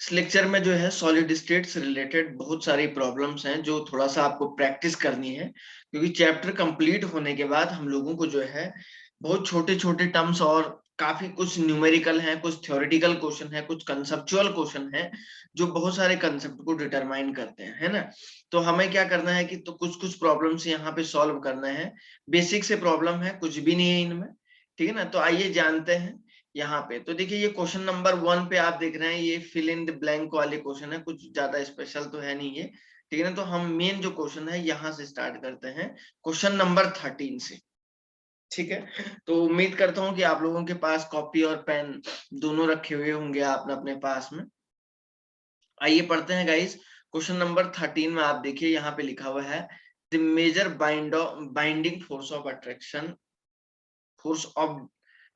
इस लेक्चर में जो है सॉलिड स्टेट से रिलेटेड बहुत सारी प्रॉब्लम्स हैं जो थोड़ा सा आपको प्रैक्टिस करनी है, क्योंकि चैप्टर कंप्लीट होने के बाद हम लोगों को जो है बहुत छोटे छोटे टर्म्स और काफी कुछ न्यूमेरिकल हैं, कुछ थ्योरेटिकल क्वेश्चन है, कुछ कंसेप्चुअल क्वेश्चन है जो बहुत सारे कंसेप्ट को डिटरमाइन करते हैं, है ना। तो हमें क्या करना है कि तो कुछ कुछ प्रॉब्लम्स यहाँ पे सॉल्व करना है। बेसिक से प्रॉब्लम है, कुछ भी नहीं है इनमें, ठीक है ना। तो आइए जानते हैं यहाँ पे। तो देखिए ये क्वेश्चन नंबर 1 पे आप देख रहे हैं, ये फिल इन द ब्लैंक वाले क्वेश्चन है, कुछ ज्यादा स्पेशल तो है नहीं ये, ठीक है ना। तो हम मेन जो क्वेश्चन है यहाँ से स्टार्ट करते हैं, क्वेश्चन नंबर 13 से, ठीक है। तो उम्मीद करता हूँ कि आप लोगों के पास कॉपी और पेन दोनों रखे हुए होंगे अपने अपने पास में। आइए पढ़ते हैं गाइस। क्वेश्चन नंबर 13 में आप देखिए यहाँ पे लिखा हुआ है, the major binding force of attraction, force of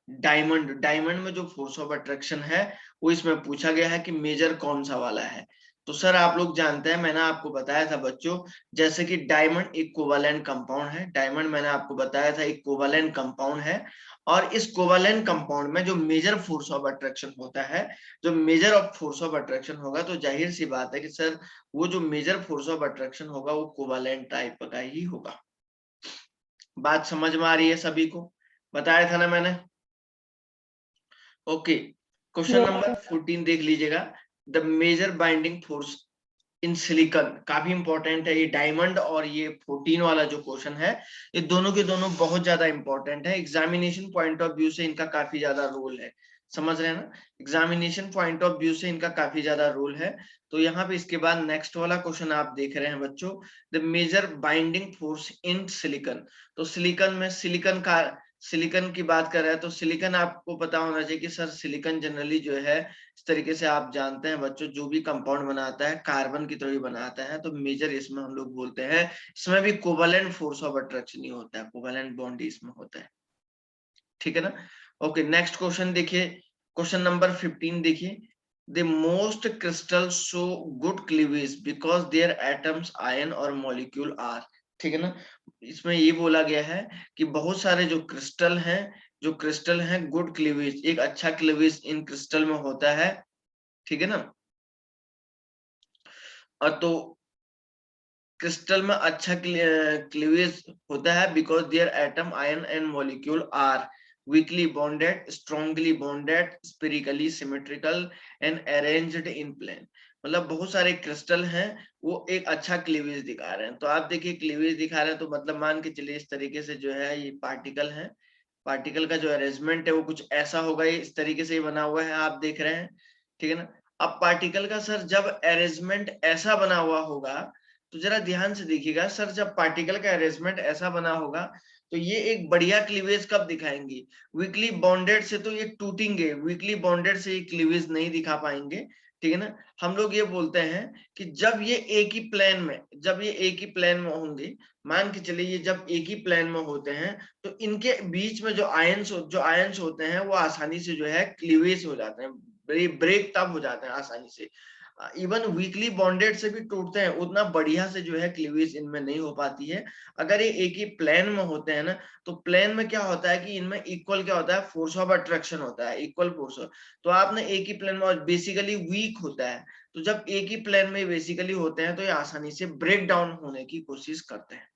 diamond. Diamond में जो फोर्स ऑफ अट्रैक्शन है वो इसमें पूछा गया है कि मेजर कौन सा वाला है। तो सर आप लोग जानते हैं, मैंने आपको बताया था बच्चों, जैसे कि डायमंड एक कोवैलेंट कंपाउंड है। डायमंड मैंने आपको बताया था एक कोवैलेंट कंपाउंड है, और इस कोवैलेंट कंपाउंड में जो मेजर फोर्स ऑफ अट्रैक्शन होता है, जो measure of force of attraction होगा, तो जाहिर सी बात है कि सर वो जो मेजर फोर्स ऑफ अट्रैक्शन होगा वो कोवैलेंट टाइप का ही होगा। बात समझ में आ रही है सभी को? बताया था ना मैंने। ओके, क्वेश्चन नंबर 14 देख लीजिएगा, the major binding force in silicon. काफी इंपॉर्टेंट है ये डायमंड और ये 14 वाला जो क्वेश्चन है, ये दोनों के दोनों बहुत ज्यादा इंपॉर्टेंट है। एग्जामिनेशन पॉइंट ऑफ व्यू से इनका काफी ज्यादा रोल है, समझ रहे हैं ना। एग्जामिनेशन पॉइंट ऑफ व्यू से इनका काफी ज्यादा रोल है। तो यहाँ पे इसके बाद नेक्स्ट वाला क्वेश्चन आप देख रहे हैं बच्चों, the major binding force in silicon. तो सिलिकॉन में सिलिकॉन की बात कर रहे हैं, तो सिलिकॉन आपको पता होना चाहिए कि सर सिलिकॉन जनरली जो है इस तरीके से आप जानते हैं बच्चों, जो भी कंपाउंड बनाता है कार्बन की तरह ही बनाता है। तो मेजर इसमें हम लोग बोलते हैं, इसमें भी कोवैलेंट फोर्स ऑफ अट्रैक्शन ही होता है, कोवैलेंट बॉन्ड इसमें होता है, ठीक है ना। ओके, नेक्स्ट क्वेश्चन देखिए, क्वेश्चन नंबर 15 देखिए, the most crystal show good cleavage because their atoms ion और मॉलिक्यूल आर, ठीक है ना। इसमें ये बोला गया है कि बहुत सारे जो क्रिस्टल हैं गुड क्लीवेज, एक अच्छा क्लीवेज इन क्रिस्टल में होता है, ठीक है ना। और तो क्रिस्टल में अच्छा क्लीवेज होता है because their atom ion and molecule are weakly bonded, strongly bonded, spherically symmetrical and arranged in plane. मतलब बहुत सारे क्रिस्टल हैं, वो एक अच्छा क्लीवेज दिखा रहे हैं। तो आप देखिए क्लीवेज दिखा रहे हैं, तो मतलब मान के चलिए इस तरीके से जो है ये पार्टिकल है, पार्टिकल का जो अरेंजमेंट है वो कुछ ऐसा होगा, ये इस तरीके से बना हुआ है, आप देख रहे हैं, ठीक है ना। अब पार्टिकल का सर जब अरेंजमेंट ऐसा बना हुआ होगा, तो जरा ध्यान से देखिएगा सर, जब पार्टिकल का अरेंजमेंट ऐसा बना होगा तो ये एक बढ़िया क्लीवेज कब दिखाएंगे? वीकली बॉन्डेड से तो ये टूटेंगे, वीकली बॉन्डेड से ये क्लीवेज नहीं दिखा पाएंगे, ठीक है ना। हम लोग ये बोलते हैं कि जब ये एक ही प्लेन में, जब ये एक ही प्लेन में होंगे, मान के चलिए ये जब एक ही प्लेन में होते हैं, तो इनके बीच में जो आयंस होते हैं वो आसानी से जो है क्लीवेज हो जाते हैं, ब्रेक तब हो जाते हैं आसानी से। इवन वीकली बॉन्डेड से भी टूटते हैं, उतना बढ़िया से जो है क्लीवेज इनमें नहीं हो पाती है। अगर ये एक ही प्लेन में होते हैं ना, तो प्लेन में क्या होता है कि इनमें इक्वल क्या होता है, फोर्स ऑफ अट्रैक्शन होता है, इक्वल फोर्स। तो आपने एक ही प्लेन में, बेसिकली वीक होता है, तो जब एक ही प्लेन में बेसिकली होते हैं तो ये आसानी से ब्रेक डाउन होने की कोशिश करते हैं।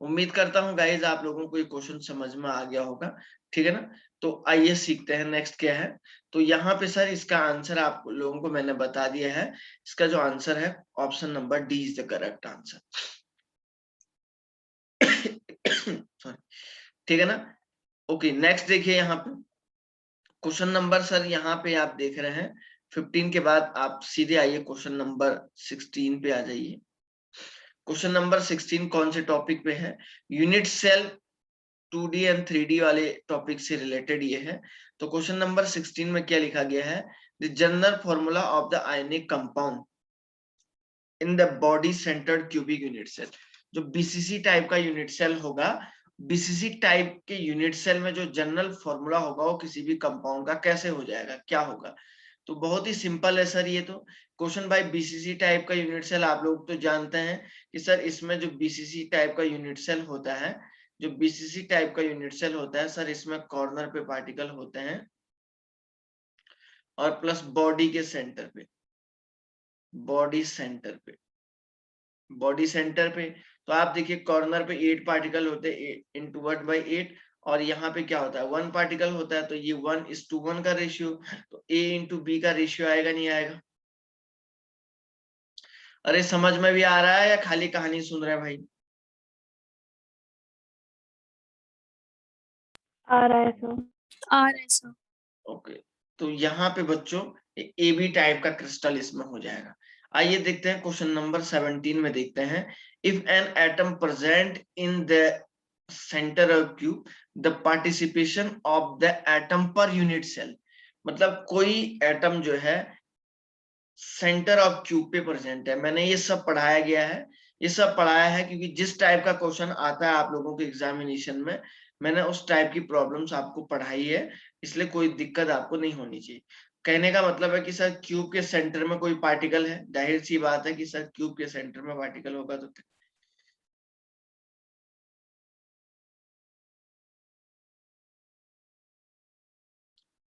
उम्मीद करता हूँ गाइज आप लोगों को ये क्वेश्चन समझ में आ गया होगा, ठीक है ना। तो आइए सीखते हैं नेक्स्ट क्या है। तो यहाँ पे सर इसका आंसर आप लोगों को मैंने बता दिया है, इसका जो आंसर है option number D is the correct answer. Sorry, ठीक है ना। ओके, नेक्स्ट देखिए यहाँ पे क्वेश्चन नंबर, सर यहाँ पे आप देख रहे हैं 15 के बाद आप सीधे आइए क्वेश्चन नंबर 16 पे आ जाइए। क्वेश्चन नंबर 16 कौन से टॉपिक पे है? Unit cell 2D and 3D वाले टॉपिक से रिलेटेड ये है। तो क्वेश्चन नंबर 16 में क्या लिखा गया है, the general formula of the ionic compound in the body centred cubic unit cell. जो बीसीसी टाइप का यूनिट सेल होगा, बीसीसी टाइप के यूनिट सेल में जो जनरल फॉर्मूला होगा वो किसी भी कंपाउंड का कैसे हो जाएगा, क्या होगा? तो बहुत ही सिंपल है सर ये तो क्वेश्चन। भाई बीसीसी टाइप का यूनिट सेल आप लोग तो जानते हैं कि सर इसमें जो बीसीसी टाइप का यूनिट सेल होता है, जो बीसीसी टाइप का यूनिट सेल होता है सर, इसमें कॉर्नर पे पार्टिकल होते हैं, और प्लस बॉडी के सेंटर पे, बॉडी सेंटर पे, बॉडी सेंटर पे। तो आप देखिए कॉर्नर पे 8 पार्टिकल होते हैं इंटू 1/8, और यहाँ पे क्या होता है 1 पार्टिकल होता है, तो ये 1:1 का रेशियो, तो A इंटू बी का रेशियो आएगा नहीं आएगा? अरे समझ में भी आ रहा है या खाली कहानी सुन रहे हैं भाई? आ रहा है सर। आ रहा है सर। ओके, तो यहाँ पे बच्चों ए बी टाइप का क्रिस्टल इसमें हो जाएगा। आइए देखते हैं क्वेश्चन नंबर 17 में देखते हैं, if an atom present in the centre of cube the participation of the atom per unit cell, मतलब कोई एटम जो है सेंटर ऑफ क्यूब पे प्रेजेंट है। मैंने ये सब पढ़ाया गया है, ये सब पढ़ाया है क्योंकि जिस टाइप का क्वेश्चन आता है आप लोगों के एग्जामिनेशन में, मैंने उस टाइप की प्रॉब्लम्स आपको पढ़ाई है, इसलिए कोई दिक्कत आपको नहीं होनी चाहिए। कहने का मतलब है कि सर क्यूब के सेंटर में कोई पार्टिकल है, जाहिर सी बात है कि सर क्यूब के सेंटर में पार्टिकल होगा तो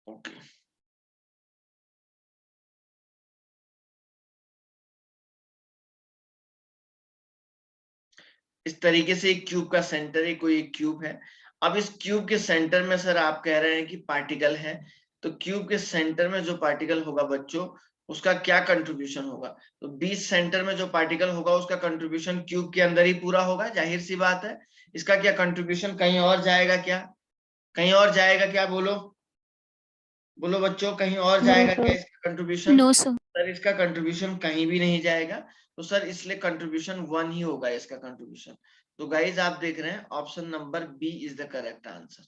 ओके। इस तरीके से एक क्यूब का सेंटर है, कोई एक क्यूब है। अब इस क्यूब के सेंटर में सर आप कह रहे हैं कि पार्टिकल है, तो क्यूब के सेंटर में जो पार्टिकल होगा बच्चों उसका क्या कंट्रीब्यूशन होगा? तो बीच सेंटर में जो पार्टिकल होगा उसका कंट्रीब्यूशन क्यूब के अंदर ही पूरा होगा, जाहिर सी बात है। इसका क्या कंट्रीब्यूशन कहीं और जाएगा क्या? कहीं और जाएगा क्या? बोलो बोलो बच्चों, कहीं और जाएगा क्या इसका कंट्रीब्यूशन? No sir. सर इसका कंट्रीब्यूशन कहीं भी नहीं जाएगा, तो सर इसलिए कंट्रीब्यूशन 1 ही होगा इसका कंट्रीब्यूशन। तो गाइज आप देख रहे हैं option number B is the correct answer.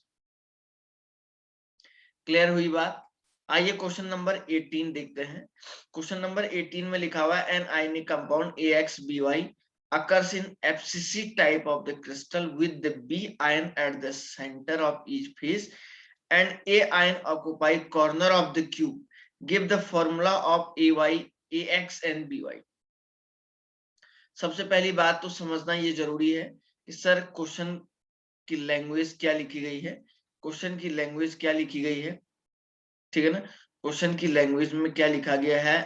Clear हुई बात? आइए क्वेश्चन नंबर 18 देखते हैं। क्वेश्चन नंबर 18 में लिखा हुआ है an ionic compound AXBY occurs in FCC type of the crystal with the B ion at the center of each face and A ion occupy corner of the cube. Give the formula of AY, AX and BY. सबसे पहली बात तो समझना ये जरूरी है कि sir question की लैंग्वेज क्या लिखी गई है, क्वेश्चन की लैंग्वेज क्या लिखी गई है, ठीक है ना। क्वेश्चन की लैंग्वेज में क्या लिखा गया है?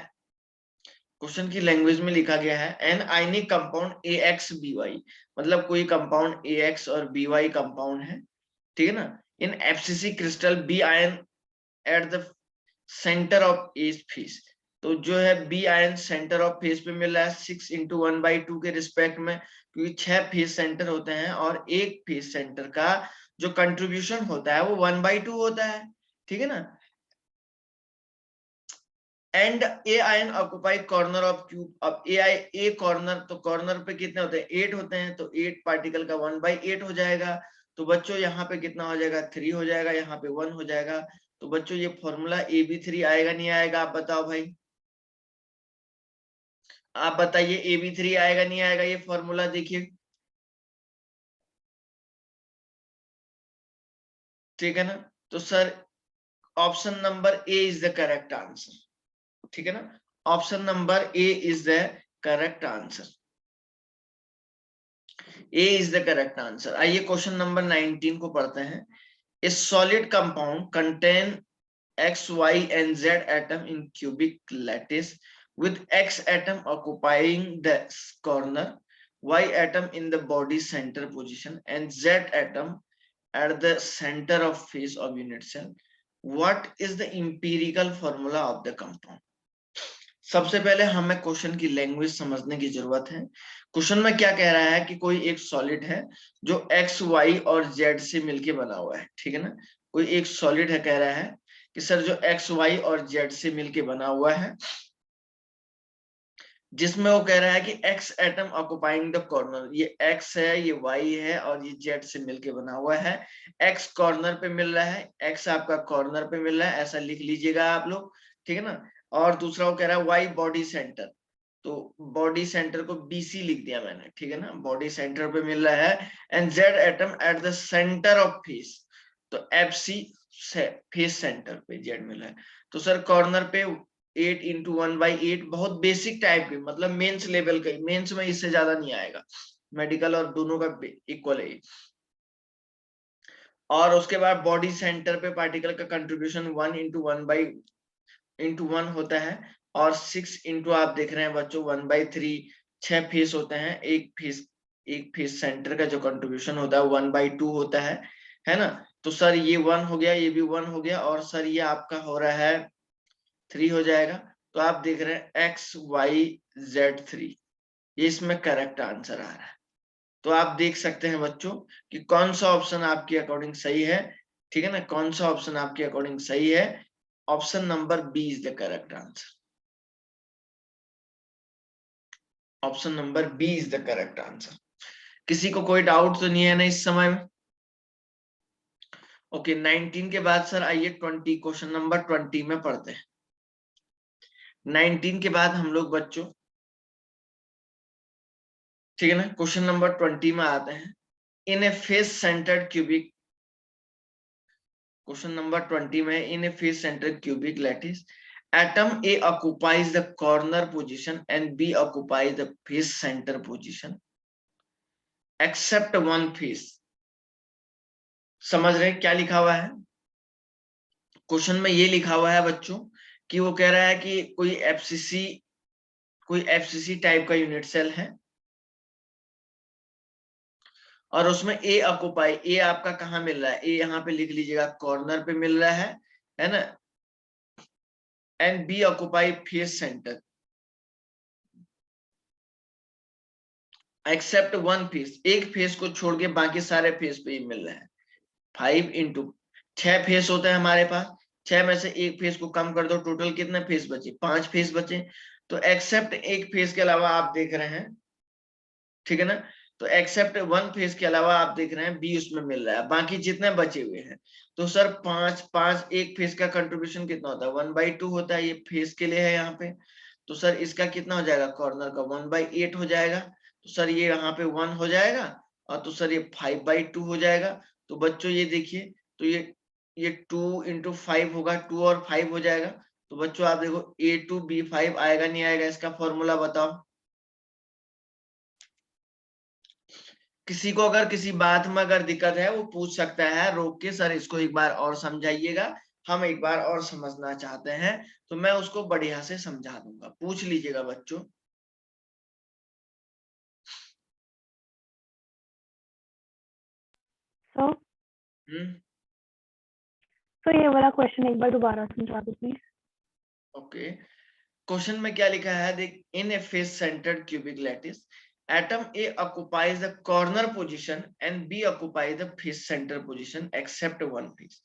क्वेश्चन की लैंग्वेज में लिखा गया है एन आयनिक कंपाउंड AXBY, मतलब कोई कंपाउंड AX और BY कंपाउंड है, ठीक है ना। In FCC crystal B ion at the centre of edge face, तो जो है B ion centre of face पे मिल रहा है 6:1/2 के रिस्पेक्ट में, क्योंकि 6 फेस सेंटर होते हैं और एक फेस सेंटर का जो कंट्रीब्यूशन होता है वो 1/2 होता है, ठीक है ना। And A ion occupy corner of cube, अब ए कॉर्नर, तो कॉर्नर पे कितने होते हैं 8 होते हैं, तो 8 पार्टिकल का 1/8 हो जाएगा। तो बच्चों यहाँ पे कितना हो जाएगा 3 हो जाएगा, यहाँ पे 1 हो जाएगा। तो बच्चों ये फॉर्मूला AB3 आएगा नहीं आएगा, आप बताओ भाई, आप बताइए AB3 आएगा नहीं आएगा ये फॉर्मूला? देखिए ठीक है ना। तो sir option number A is the correct answer, ठीक है ना। Option number A is the correct answer, A is the correct answer. आइए क्वेश्चन नंबर 19 को पढ़ते हैं। ए solid compound contain X, Y and Z atom in cubic lattice with X atom occupying the corner, Y atom in the body center position and Z atom at the center of face of unit cell. What is the empirical formula of the compound? सबसे पहले हमें question की language समझने की जरूरत है। Question में क्या कह रहा है कि कोई एक सॉलिड है जो X, Y और Z से मिलके बना हुआ है, ठीक है ना। कोई एक सॉलिड है, कह रहा है कि सर जो X, Y और Z से मिलके बना हुआ है, जिसमें वो कह रहा है कि X atom occupying the corner, ये X है, ये Y है और ये Z से मिलके बना हुआ है। X कॉर्नर पे मिल रहा है, X आपका कॉर्नर पे मिल रहा है, ऐसा लिख लीजिएगा आप लोग, ठीक है ना। और दूसरा वो कह रहा है Y बॉडी सेंटर, तो बॉडी सेंटर को BC लिख दिया मैंने, ठीक है ना, बॉडी सेंटर पे मिल रहा है। And Z atom at the centre of face, तो FC फेस सेंटर पे Z मिला है। तो सर कॉर्नर पे 8:1/8 बहुत बेसिक टाइप के, मतलब मेंस लेवल का, मेंस में इससे ज्यादा नहीं आएगा, मेडिकल और दोनों का इक्वल है। और उसके बाद बॉडी सेंटर पे पार्टिकल का कंट्रीब्यूशन 1:1/1 इंटू 1 होता है, और 6 इंटू आप देख रहे हैं बच्चों 1/3, 6 फेस होते हैं। एक फेस सेंटर का जो कंट्रीब्यूशन होता है 1/2 होता है ना। तो सर ये 1 हो गया, ये भी 1 हो गया, और सर ये आपका हो रहा है 3 हो जाएगा। तो आप देख रहे हैं XYZ3, ये इसमें करेक्ट आंसर आ रहा है। तो आप देख सकते हैं बच्चों कि कौन सा ऑप्शन आपके अकॉर्डिंग सही है, ठीक है ना, कौन सा ऑप्शन आपके अकॉर्डिंग सही है। Option number B is the correct answer. Option number B is the correct answer. किसी को कोई डाउट तो नहीं है ना इस समय में? ओके, 19 के बाद सर आइए 20, क्वेश्चन नंबर 20 में पढ़ते हैं। 19 के बाद हम लोग बच्चों, ठीक है ना, क्वेश्चन नंबर 20 में आते हैं। In a face centred cubic, question number 20 में, in a face centred cubic lattice atom A occupies the corner position and B occupies the face center position except one face। समझ रहे हैं क्या लिखा हुआ है क्वेश्चन में? ये लिखा हुआ है बच्चों कि वो कह रहा है कि कोई एफसीसी टाइप का यूनिट सेल है, और उसमें ए ऑक्युपाई, ए आपका कहाँ मिल रहा है, ए यहाँ पे लिख लीजिएगा कॉर्नर पे मिल रहा है ना, and B occupy face centre except one face, एक फेस को छोड़ के बाकी सारे फेस पे ही मिल रहा है। 5 इंटू 6 फेस होते हैं हमारे पास, 6 में से एक फेस को कम कर दो, टोटल कितने फेस बचे? 5 फेस बचे। तो एक्सेप्ट एक फेस के अलावा आप देख रहे हैं, ठीक है ना, तो एक्सेप्ट वन फेस के अलावा आप देख रहे हैं बी उसमें मिल रहा है, बाकी जितने बचे हुए हैं। तो सर 5 एक फेस का कंट्रीब्यूशन कितना होता है? 1/2 होता है, ये फेस के लिए है यहाँ पे। तो सर इसका कितना हो जाएगा? कॉर्नर का 1/8 हो जाएगा। तो सर ये यहाँ पे 1 हो जाएगा, और तो सर ये 5/2 हो जाएगा। तो बच्चों ये देखिए, तो ये 2 इंटू 5 होगा, 2 और 5 हो जाएगा। तो बच्चों आप देखो A2B5 आएगा नहीं आएगा, इसका फॉर्मूला बताओ। किसी को अगर किसी बात में अगर दिक्कत है वो पूछ सकता है रोक के, सर इसको एक बार और समझाइएगा, हम एक बार और समझना चाहते हैं, तो मैं उसको बढ़िया से समझा दूंगा, पूछ लीजिएगा बच्चों। सो हम्म, तो ये वाला क्वेश्चन एक बार दोबारा समझा दो प्लीज। ओके, क्वेश्चन में क्या लिखा है देख, in a face centred cubic lattice atom A occupies the corner position and B occupies the face centre position except one face.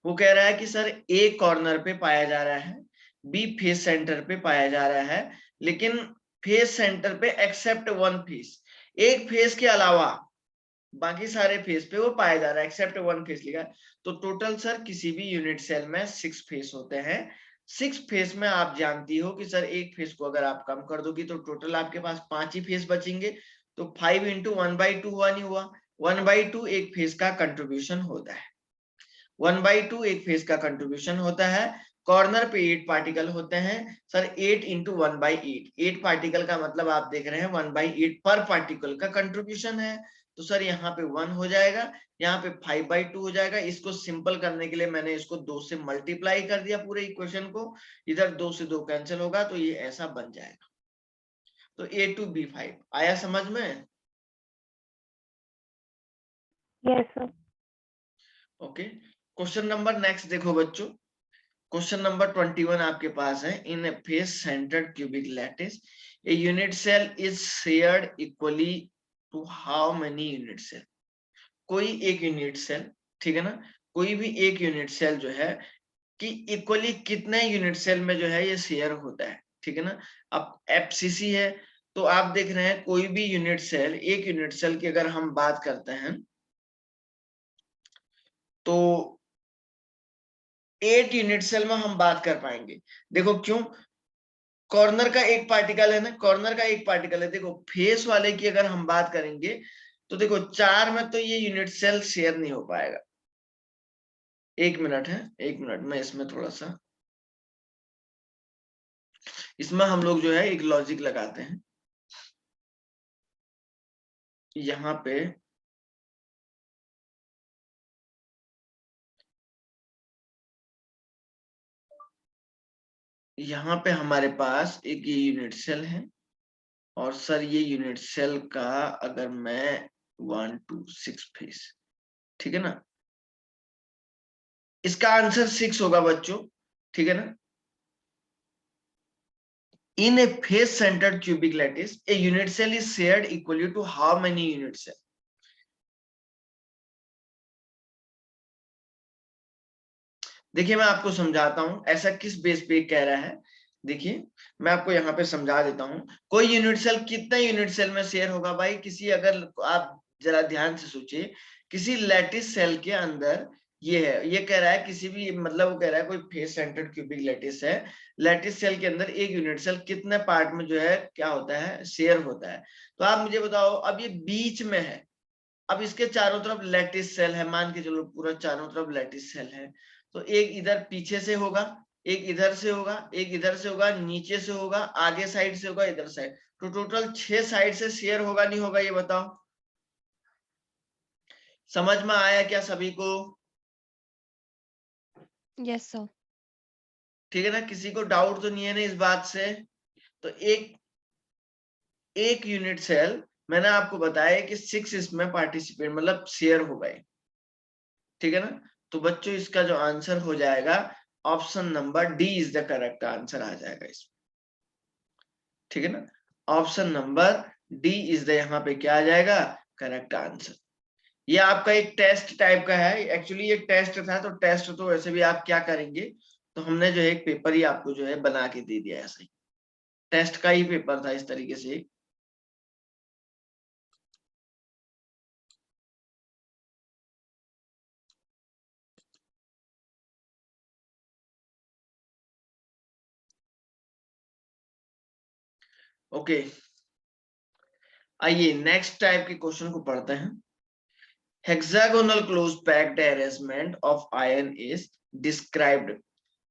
वो कह रहा है कि सर ए कॉर्नर पे पाया जा रहा है, बी फेस सेंटर पे पाया जा रहा है, लेकिन फेस सेंटर पे एक्सेप्ट वन फेस, एक फेस के अलावा बाकी सारे फेस पे वो पाया जा रहा है, एक्सेप्ट वन फेस लिखा है। तो टोटल सर किसी भी यूनिट सेल में 6 फेस होते हैं। 6 फेस में आप जानती हो कि सर एक फेस को अगर आप कम कर दोगी तो टोटल आपके पास 5 ही फेस बचेंगे। तो 5 इंटू 1/2 हुआ नहीं हुआ, 1/2 एक फेस का कंट्रीब्यूशन होता है, 1/2 एक फेस का कंट्रीब्यूशन होता है। कॉर्नर पे 8 पार्टिकल होते हैं सर, 8 इंटू 1/8, 8 पार्टिकल का मतलब आप देख रहे हैं 1/8 पर पार्टिकल का कंट्रीब्यूशन है। तो सर यहाँ पे 1 हो जाएगा, यहाँ पे 5/2 हो जाएगा। इसको सिंपल करने के लिए मैंने इसको 2 से मल्टीप्लाई कर दिया पूरे इक्वेशन को, इधर 2 से 2 कैंसिल होगा, तो ये ऐसा बन जाएगा। तो A2B5 आया समझ में? Yes sir. Okay, question number next देखो बच्चों, क्वेश्चन नंबर 21 आपके पास है। In a face centred cubic lattice a unit cell is shared equally to how many unit cell. कोई एक यूनिट सेल, ठीक है ना, कोई भी एक यूनिट सेल जो है कि इक्वली कितने यूनिट सेल में जो है ये शेयर होता है, ठीक है ना। अब एफसीसी है, तो आप देख रहे हैं कोई भी यूनिट सेल, एक यूनिट सेल की अगर हम बात करते हैं तो 8 यूनिट सेल में हम बात कर पाएंगे। देखो क्यों? कॉर्नर का एक पार्टिकल है ना, कॉर्नर का एक पार्टिकल है। देखो फेस वाले की अगर हम बात करेंगे तो देखो 4 में तो ये यूनिट सेल शेयर नहीं हो पाएगा। एक मिनट है, एक मिनट में इसमें थोड़ा सा, इसमें हम लोग जो है एक लॉजिक लगाते हैं यहाँ पे। यहाँ पे हमारे पास एक ये यूनिट सेल है और सर ये यूनिट सेल का अगर मैं 1 2 6 फेस, ठीक है ना, इसका आंसर 6 होगा बच्चों, ठीक है ना। In a face-centered cubic lattice, a unit cell is shared equally to how many unit cell? देखिए मैं आपको समझाता हूं ऐसा किस बेस पे कह रहा है। देखिए मैं आपको यहाँ पे समझा देता हूं। कोई यूनिट सेल कितने यूनिट सेल में शेयर होगा भाई? किसी, अगर आप जरा ध्यान से सोचिए, किसी लैटिस सेल के अंदर ये है, ये कह रहा है किसी भी, मतलब वो कह रहा है कोई फेस सेंटर्ड क्यूबिक लैटिस है, लैटिस सेल के अंदर एक यूनिट सेल कितने पार्ट में जो है क्या होता है, शेयर होता है। तो आप मुझे बताओ, अब ये बीच में है, अब इसके चारों तरफ लैटिस सेल है, मान के चलो पूरा चारों तरफ लैटिस सेल है, तो एक इधर पीछे से होगा, एक इधर से होगा, एक इधर से होगा, नीचे से होगा, आगे साइड से होगा, इधर साइड, तो टोटल 6 साइड से शेयर होगा नहीं होगा, ये बताओ। समझ में आया क्या सभी को? Yes sir. ठीक है ना, किसी को डाउट तो नहीं है ना इस बात से? तो एक यूनिट सेल, मैंने आपको बताया कि 6 इसमें पार्टिसिपेट मतलब शेयर हो गए, ठीक है ना। तो बच्चों इसका जो आंसर हो जाएगा, option number D is the correct answer आ जाएगा इसमें, ठीक है ना। Option number D is the, यहाँ पे क्या आ जाएगा, करेक्ट आंसर। ये आपका एक टेस्ट टाइप का है, एक्चुअली ये टेस्ट था, तो टेस्ट तो वैसे भी आप क्या करेंगे, तो हमने जो है एक पेपर ही आपको जो है बना के दे दिया, ऐसा ही टेस्ट का ही पेपर था इस तरीके से। ओके, आइए नेक्स्ट टाइप के क्वेश्चन को पढ़ते हैं। Hexagonal close packed arrangement of ion is described.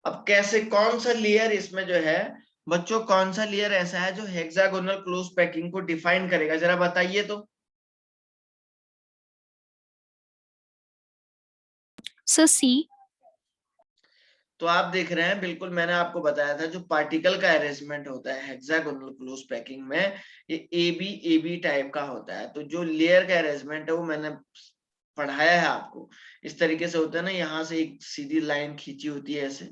अब कैसे, कौन सा लेयर इसमें जो है बच्चों, कौन सा लेयर ऐसा है जो हेक्सागोनल क्लोज पैकिंग को डिफाइन करेगा, जरा बताइए तो। सर सी। तो आप देख रहे हैं, बिल्कुल मैंने आपको बताया था, जो पार्टिकल का अरेंजमेंट होता है हेक्सागोनल क्लोज पैकिंग में, ये ए बी टाइप का होता है। तो जो लेयर का अरेंजमेंट है वो मैंने पढ़ाया है आपको, इस तरीके से होता है ना, यहाँ से एक सीधी लाइन खींची होती है ऐसे।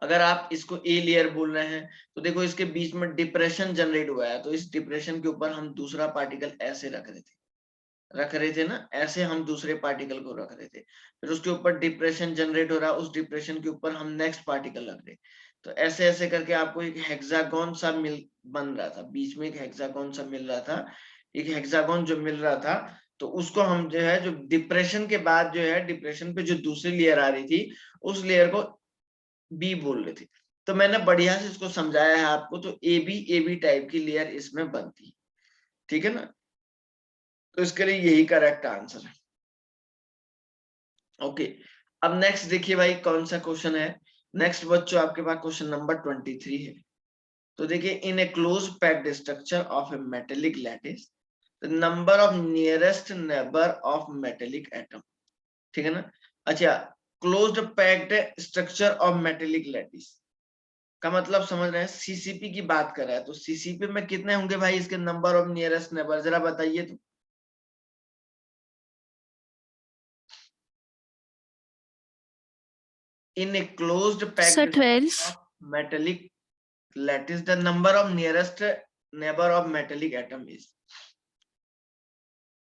अगर आप इसको ए लेयर बोल रहे हैं तो देखो इसके बीच में डिप्रेशन जनरेट हुआ है, तो इस डिप्रेशन के ऊपर हम दूसरा पार्टिकल ऐसे रख रहे थे ना, ऐसे हम दूसरे पार्टिकल को रख रहे थे, फिर उसके ऊपर डिप्रेशन जनरेट हो रहा है, उस डिप्रेशन के ऊपर हम नेक्स्ट पार्टिकल रख रहे, तो ऐसे ऐसे करके आपको एक हेक्सागोन सा बन रहा था, बीच में एक हेक्सागोन सा मिल रहा था। एक हेक्सागोन जो मिल रहा था, तो उसको हम जो है, जो डिप्रेशन के बाद जो है, डिप्रेशन पे जो दूसरी लेयर आ रही थी, उस लेयर को बी बोल रहे थे। तो मैंने बढ़िया से इसको समझाया है आपको, तो ए बी टाइप की लेयर इसमें बनती है, ठीक है ना। तो इसके लिए यही करेक्ट आंसर है। ओके, अब नेक्स्ट देखिए भाई कौन सा क्वेश्चन है। नेक्स्ट बच्चों आपके पास क्वेश्चन नंबर 23 है। तो देखिए, in a close packed structure of a metallic lattice, the number of nearest neighbour of metallic atom, ठीक है ना। अच्छा, closed packed structure of metallic lattice का मतलब समझ रहे हैं, सीसीपी की बात कर रहा है, तो सीसीपी में कितने होंगे भाई इसके नंबर ऑफ नियरेस्ट नेबर, जरा बताइए तो। In a closed sir packed 12। Metallic lattice the number of nearest neighbor of metallic atom is।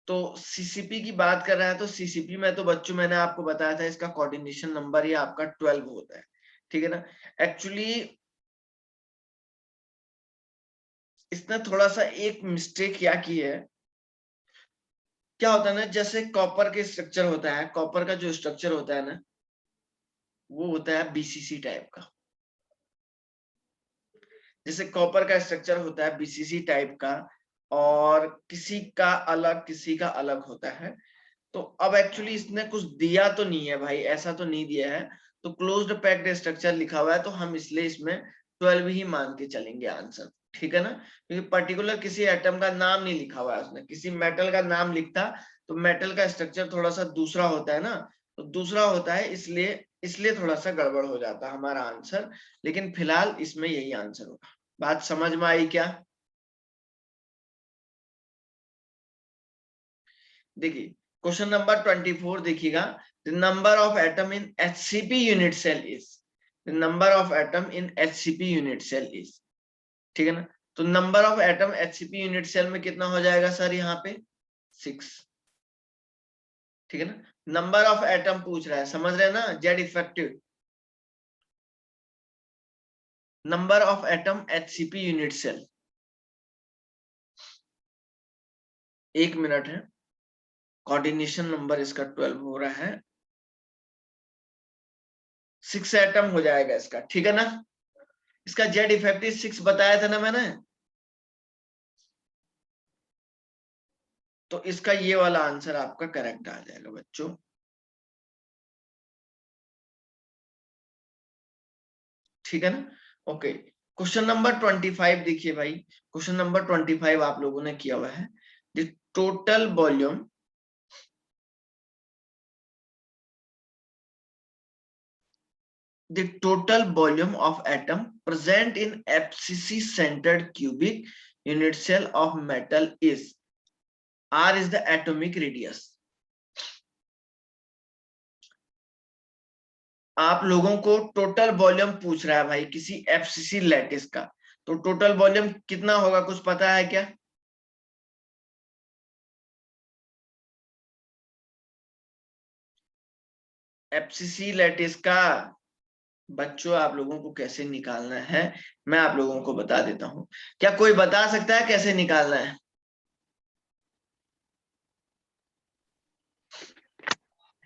तो सीसीपी की बात कर रहा है, तो सीसीपी में तो बच्चों मैंने आपको बताया था इसका कोऑर्डिनेशन नंबर ही आपका 12 होता है, ठीक है ना। एक्चुअली इसने थोड़ा सा एक मिस्टेक क्या की है, क्या होता है ना, जैसे कॉपर के स्ट्रक्चर होता है, कॉपर का जो स्ट्रक्चर होता है ना, वो होता है बीसीसी टाइप का। जैसे कॉपर का स्ट्रक्चर होता है बीसीसी टाइप का, और किसी का अलग किसी का अलग होता है। तो अब एक्चुअली इसने कुछ दिया तो नहीं है भाई, ऐसा तो नहीं दिया है, तो क्लोज्ड पैक्ड स्ट्रक्चर लिखा हुआ है, तो हम इसलिए इसमें 12 ही मान के चलेंगे आंसर, ठीक है ना। क्योंकि पर्टिकुलर किसी एटम का नाम नहीं लिखा हुआ है उसने, किसी मेटल का नाम लिखता तो मेटल का स्ट्रक्चर थोड़ा सा दूसरा होता है ना, तो दूसरा होता है, इसलिए इसलिए थोड़ा सा गड़बड़ हो जाता है हमारा आंसर, लेकिन फिलहाल इसमें यही आंसर होगा। बात समझ में आई क्या? देखिए क्वेश्चन नंबर 24 देखिएगा, the number of atom in HCP unit cell is, the number of atom in HCP unit cell is, ठीक है ना। तो number of atom HCP unit cell में कितना हो जाएगा सर यहाँ पे 6, ठीक है ना। नंबर ऑफ एटम पूछ रहा है, समझ रहे हैं ना, Z effective, number of atom HCP unit cell. 1 minute है, कोऑर्डिनेशन नंबर इसका 12 हो रहा है, 6 एटम हो जाएगा इसका, ठीक है ना। इसका जेड इफेक्टिव 6 बताया था ना मैंने, तो इसका ये वाला आंसर आपका करेक्ट आ जाएगा बच्चों। ठीक है ना, ओके। क्वेश्चन नंबर 25 देखिए भाई, क्वेश्चन नंबर 25 आप लोगों ने किया हुआ है, the total volume, the total volume of atom present in FCC centered cubic unit cell of metal is, R is the atomic radius। आप लोगों को टोटल वॉल्यूम पूछ रहा है भाई किसी FCC लैटिस का, तो टोटल वॉल्यूम कितना होगा कुछ पता है क्या? FCC लैटिस का बच्चों आप लोगों को कैसे निकालना है मैं आप लोगों को बता देता हूं, क्या कोई बता सकता है कैसे निकालना है?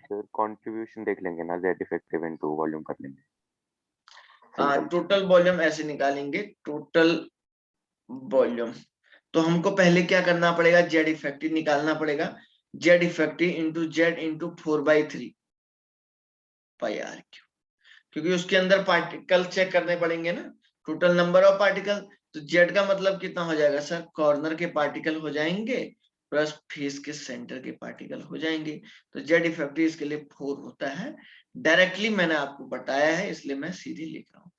सर कंट्रीब्यूशन देख लेंगे ना, जेड इफेक्टिव इनटू वॉल्यूम कर लेंगे। टोटल वॉल्यूम ऐसे निकालेंगे, टोटल वॉल्यूम, तो हमको पहले क्या करना पड़ेगा, जेड इफेक्टिव निकालना पड़ेगा, Z effective into Z into 4/3 pi r cube, क्योंकि उसके अंदर पार्टिकल चेक करने पड़ेंगे ना, टोटल नंबर ऑफ पार्टिकल। तो जेड का मतलब कितना हो जाएगा सर, कॉर्नर के पार्टिकल हो जाएंगे प्लस फेस के सेंटर के पार्टिकल हो जाएंगे, तो जेड इफेक्टिव इसके लिए 4 होता है। डायरेक्टली मैंने आपको बताया है इसलिए मैं सीधे लिख रहा हूँ,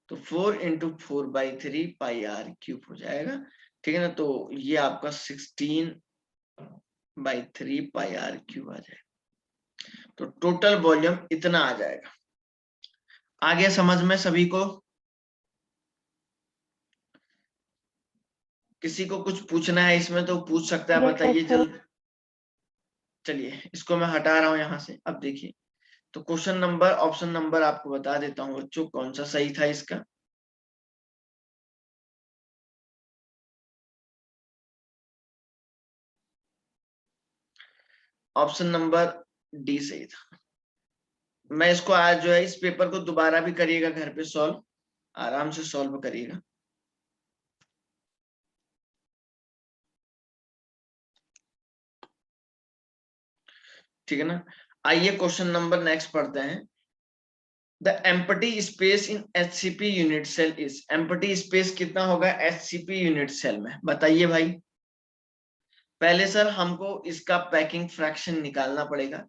तो 4 इंटू 4/3 पाई आर क्यूब हो जाएगा, ठीक है ना। तो ये आपका 16/3 पाई आर क्यूब आ जाएगा, तो टोटल वॉल्यूम इतना आ जाएगा। आ गया समझ में सभी को? किसी को कुछ पूछना है इसमें तो पूछ सकता है, Yes, बताइए yes, sir. जल्द। चलिए इसको मैं हटा रहा हूं यहां से। अब देखिए, तो क्वेश्चन नंबर, ऑप्शन नंबर आपको बता देता हूं बच्चों कौन सा सही था इसका। ऑप्शन नंबर डी सही था। मैं इसको आज जो है इस पेपर को दोबारा भी करिएगा घर पे सॉल्व, आराम से सॉल्व करिएगा। ठीक है ना, आइए क्वेश्चन नंबर नेक्स्ट पढ़ते हैं। The empty space in HCP unit cell is, empty space कितना होगा HCP यूनिट सेल में, बताइए भाई। पहले सर हमको इसका पैकिंग फ्रैक्शन निकालना पड़ेगा,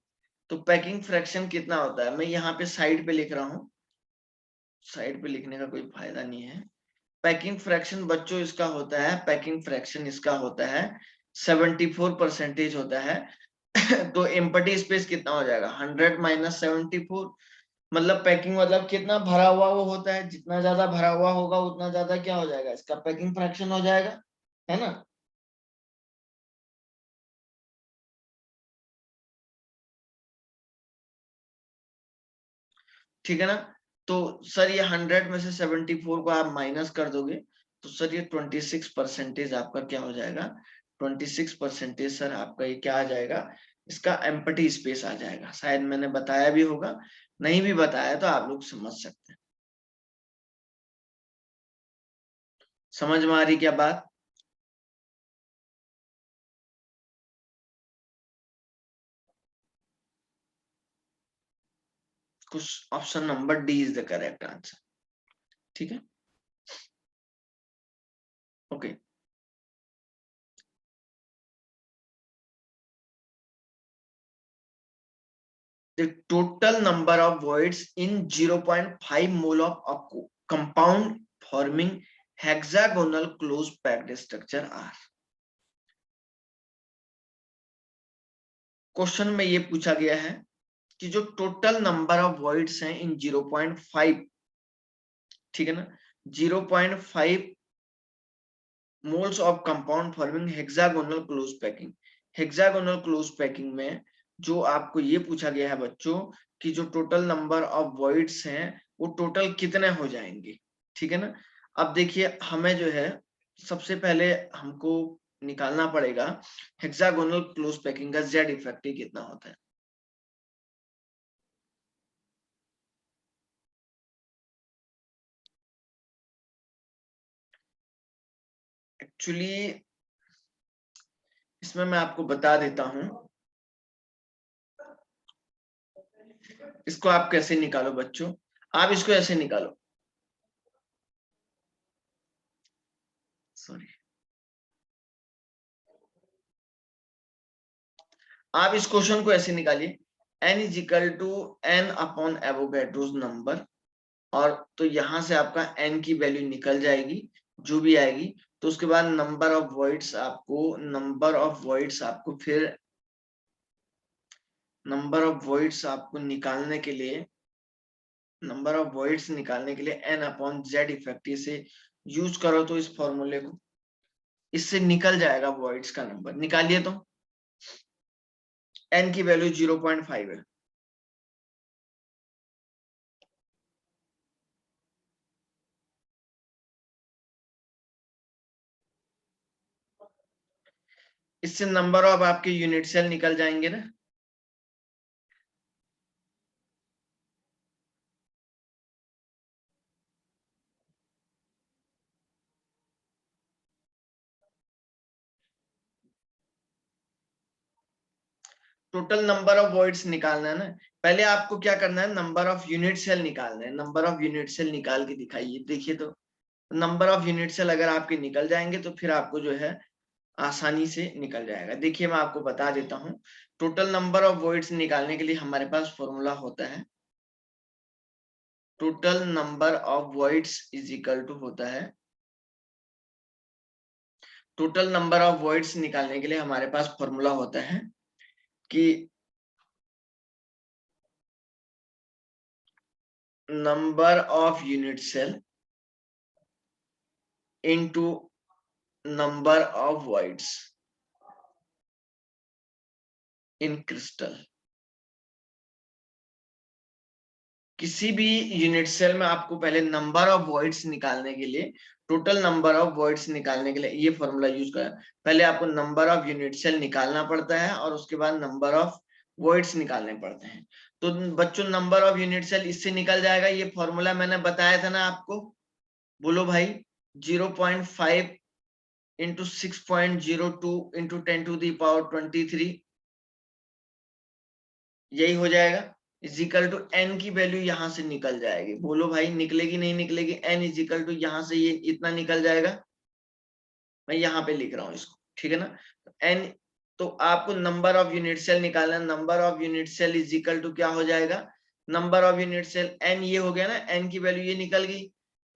तो पैकिंग फ्रैक्शन कितना होता है मैं यहाँ पे साइड पे लिख रहा हूँ, साइड पे लिखने का कोई फायदा नहीं है। पैकिंग फ्रैक्शन बच्चों इसका होता है, पैकिंग फ्रैक्शन इसका होता है 74% होता है। तो एम्प्टी स्पेस कितना हो जाएगा 100 माइनस 74, मतलब पैकिंग मतलब कितना भरा हुआ वो होता है, जितना ज्यादा भरा हुआ होगा उतना ज्यादा क्या हो जाएगा इसका पैकिंग फ्रैक्शन हो जाएगा, है ना। ठीक है ना, तो सर ये 100 में से 74 को आप माइनस कर दोगे तो सर ये 26% आपका क्या हो जाएगा, 26% सर आपका ये क्या आ जाएगा, इसका एम्प्टी स्पेस आ जाएगा। शायद मैंने बताया भी होगा, नहीं भी बताया तो आप लोग समझ सकते हैं। समझ में आ रही क्या बात? कुछ option number D is the correct answer, ठीक है, okay. the total number of voids in 0.5 mole of compound forming hexagonal close packed structure are. Question में ये पूछा गया है कि जो टोटल नंबर ऑफ वॉइड्स हैं इन 0.5, ठीक है ना, 0.5 moles of compound forming hexagonal close packing. Hexagonal close packing में जो आपको ये पूछा गया है बच्चों कि जो टोटल नंबर ऑफ वॉइड्स हैं वो टोटल कितने हो जाएंगे, ठीक है ना। अब देखिए हमें जो है सबसे पहले हमको निकालना पड़ेगा हेक्सागोनल क्लोज पैकिंग का जेड इफेक्टिव कितना होता है। एक्चुअली इसमें मैं आपको बता देता हूं, इसको आप कैसे निकालो बच्चों, आप इसको ऐसे निकालो, सॉरी, आप इस क्वेश्चन को ऐसे निकालिए n is equal to n upon Avogadro's number, और तो यहां से आपका n की वैल्यू निकल जाएगी जो भी आएगी, तो उसके बाद नंबर ऑफ वॉइड्स आपको फिर नंबर ऑफ वॉइड्स आपको निकालने के लिए n अपॉन जेड इफेक्टिव से यूज करो, तो इस फॉर्मूले को, इससे निकल जाएगा वॉइड्स का नंबर। निकालिए तो n की वैल्यू 0.5 है, इससे नंबर ऑफ आपके यूनिट सेल निकल जाएंगे ना। टोटल नंबर ऑफ वॉइड्स निकालना है ना, पहले आपको क्या करना है, नंबर ऑफ यूनिट सेल निकालना है। नंबर ऑफ यूनिट सेल निकाल के दिखाइए, देखिए तो नंबर ऑफ यूनिट सेल अगर आपके निकल जाएंगे तो फिर आपको जो है आसानी से निकल जाएगा। देखिए मैं आपको बता देता हूं, टोटल नंबर ऑफ वॉइड्स निकालने के लिए हमारे पास फॉर्मूला होता है, total number of voids is equal to होता है, टोटल नंबर ऑफ वॉइड्स निकालने के लिए हमारे पास फॉर्मूला होता है कि number of unit cell into number of voids in crystal. किसी भी यूनिट सेल में आपको पहले नंबर ऑफ वॉइड्स निकालने के लिए, टोटल नंबर ऑफ वॉइड्स निकालने के लिए ये फॉर्मूला यूज करें। पहले आपको नंबर ऑफ यूनिट सेल निकालना पड़ता है और उसके बाद नंबर ऑफ वॉइड्स निकालने पड़ते हैं। तो बच्चों नंबर ऑफ यूनिट सेल इससे निकल जाएगा, ये फॉर्मूला मैंने बताया था ना आपको, बोलो भाई, 0.5 इंटू 6.02 इंटू 10⁻23, यही हो जाएगा, इजिकल टू n की वैल्यू यहां से निकल जाएगी। बोलो भाई निकलेगी नहीं निकलेगी, n इजिकल टू यहां से ये इतना निकल जाएगा, मैं यहाँ पे लिख रहा हूँ इसको, ठीक है ना। n, तो आपको नंबर ऑफ यूनिट सेल निकालना, number of unit cell is equal to क्या हो जाएगा, number of unit cell n, ये हो गया ना, n की वैल्यू ये निकल गई,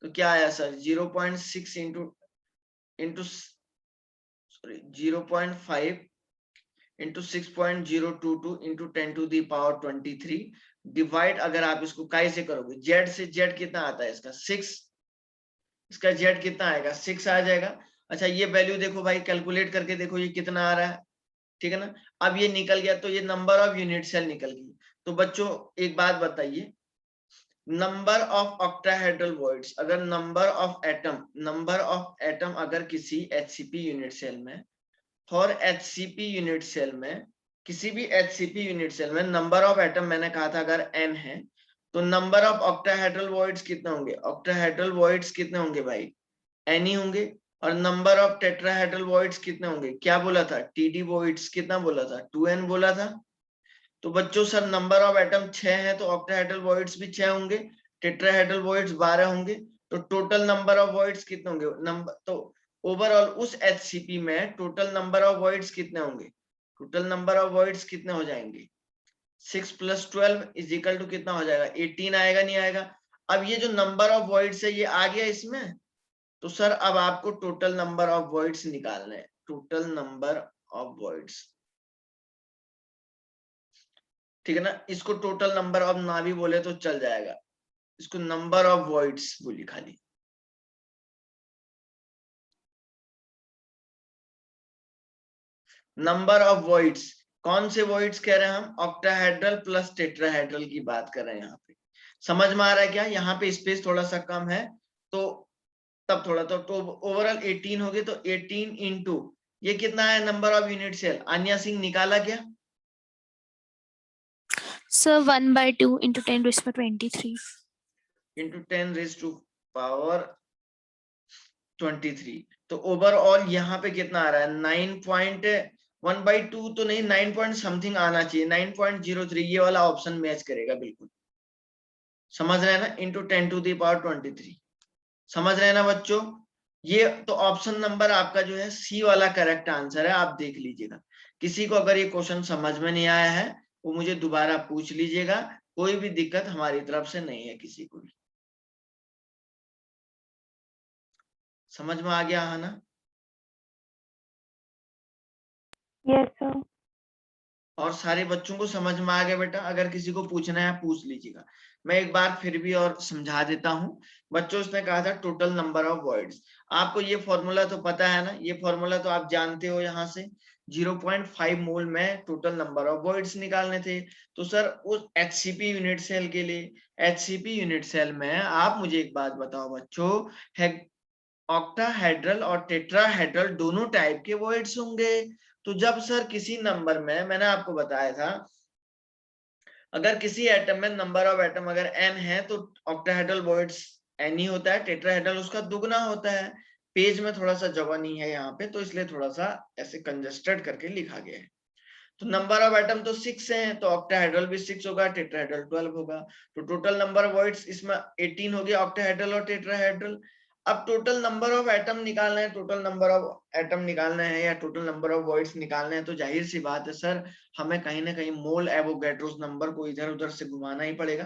तो क्या आया sir 0.6 into sorry 0.5 into 6.022 into 10⁻23 divide, अगर आप इसको काय से करोगे, जेड से, जेड कितना आता है इसका 6, इसका जेड कितना आएगा 6 आ जाएगा। अच्छा ये वैल्यू देखो भाई, कैलकुलेट करके देखो ये कितना आ रहा है, ठीक है ना। अब ये निकल गया तो ये नंबर ऑफ यूनिट सेल निकल गई। तो बच्चों एक बात बताइए, नंबर ऑफ ऑक्टाहेड्रल वॉइड्स, अगर नंबर ऑफ एटम अगर किसी एचसीपी यूनिट सेल में, फॉर एचसीपी यूनिट सेल में, किसी भी एचसीपी यूनिट सेल में नंबर ऑफ एटम मैंने कहा था अगर n है, तो नंबर ऑफ ऑक्टाहेड्रल वॉइड्स कितने होंगे, ऑक्टाहेड्रल वॉइड्स कितने होंगे भाई, n ही होंगे। और नंबर ऑफ टेट्राहेड्रल वॉइड्स कितने होंगे, क्या बोला था, टीडी वॉइड्स कितना बोला था, 2n बोला था। तो बच्चों सर नंबर ऑफ एटम 6 है तो ऑक्टाहेड्रल वॉइड्स भी 6 होंगे, टेट्राहेड्रल वॉइड्स 12 होंगे, तो टोटल नंबर ऑफ वॉइड्स कितने होंगे, नंबर तो ओवरऑल उस एचसीपी में टोटल नंबर ऑफ वॉइड्स कितने होंगे, टोटल नंबर ऑफ वॉइड्स कितने हो जाएंगे, 6 + 12 = कितना हो जाएगा? 18 आएगा, नहीं आएगा? अब ये जो नंबर ऑफ वॉइड्स है ये आ गया इसमें, तो सर अब आपको टोटल नंबर ऑफ वॉइड्स निकालने हैं। टोटल नंबर ऑफ वॉइड्स, ठीक है ना? इसको टोटल नंबर ऑफ ना भी बोले तो चल जाएगा, इसको नंबर ऑफ वॉइड्स बोली खाली। नंबर ऑफ वॉइड्स, कौन से वॉइड्स कह रहे हैं हम? ऑक्टाहेड्रल प्लस टेट्राहेड्रल की बात कर रहे हैं। यहाँ पे समझ में आ रहा है क्या? यहाँ पे स्पेस थोड़ा सा कम है, तो तब थोड़ा तो ओवरऑल 18 हो गए, तो 18 इंटू ये कितना है number of unit cell? Anya Singh निकाला क्या? Sir, 1/2 into 10⁻23. इंटू 10⁻23। तो ओवरऑल यहाँ पे कितना आ रहा है? 9.1/2 तो नहीं, 9 पॉइंट समथिंग आना चाहिए, 9.03। ये वाला ऑप्शन मैच करेगा बिल्कुल। समझ रहे हैं ना? इंटू 10⁻23। समझ रहे हैं ना बच्चों? ये तो ऑप्शन नंबर आपका जो है सी वाला करेक्ट आंसर है, आप देख लीजिएगा। किसी को अगर ये क्वेश्चन समझ में नहीं आया है वो मुझे दोबारा पूछ लीजिएगा, कोई भी दिक्कत हमारी तरफ से नहीं है किसी को भी। समझ में आ गया है ना? Yes sir. और सारे बच्चों को समझ में आ गया बेटा? अगर किसी को पूछना है पूछ लीजिएगा, मैं एक बार फिर भी और समझा देता हूं। बच्चों उसने कहा था टोटल नंबर ऑफ वॉइड्स, आपको ये फॉर्मूला तो पता है ना? ये फॉर्मूला तो आप जानते हो, यहाँ से 0.5 मोल में टोटल नंबर ऑफ वॉइड्स निकालने थे। तो सर उस एचसीपी यूनिट सेल के लिए, एचसीपी यूनिट सेल में आप मुझे एक बात बताओ बच्चों, है ऑक्टाहेड्रल और टेट्राहेड्रल दोनों टाइप के वॉइड्स होंगे। तो जब सर किसी नंबर में, मैंने आपको बताया था, अगर किसी एटम में नंबर ऑफ एटम अगर n है तो ऑक्टाहेड्रल वॉइड्स n ही होता है, टेट्राहेड्रल उसका दुगना होता है। पेज में थोड़ा सा जगह नहीं है यहाँ पे, तो इसलिए थोड़ा सा ऐसे कंजेस्टेड करके लिखा गया है। तो नंबर ऑफ एटम तो 6 है, तो ऑक्टाहेड्रल भी 6 होगा, टेट्राहेड्रल 12 होगा। तो टोटल नंबर ऑफ वॉइड्स इसमें 18 हो गया ऑक्टाहेड्रल और टेट्राहेड्रल। अब टोटल नंबर ऑफ एटम निकालना है, टोटल नंबर ऑफ एटम निकालना है या टोटल नंबर ऑफ वॉइड्स निकालना है, तो जाहिर सी बात है सर हमें कहीं ना कहीं मोल एवोगैड्रोस नंबर को इधर उधर से घुमाना ही पड़ेगा,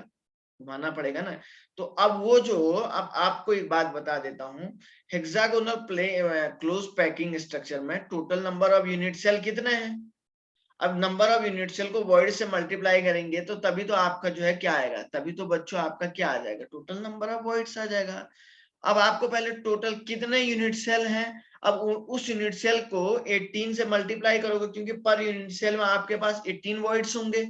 घुमाना पड़ेगा ना। तो अब वो जो, अब आपको एक बात बता देता हूँ, hexagonal play close packing structure में total number of unit cell कितने हैं? अब नंबर ऑफ यूनिट सेल को वॉइड से मल्टीप्लाई करेंगे तो तभी तो आपका जो है क्या आएगा, तभी तो बच्चों आपका क्या आ जाएगा? टोटल नंबर ऑफ वॉइड्स आ जाएगा। अब आपको पहले टोटल कितने यूनिट सेल हैं, अब उस यूनिट सेल को 18 से मल्टीप्लाई करोगे, क्योंकि पर यूनिट सेल में आपके पास 18 वॉइड्स होंगे,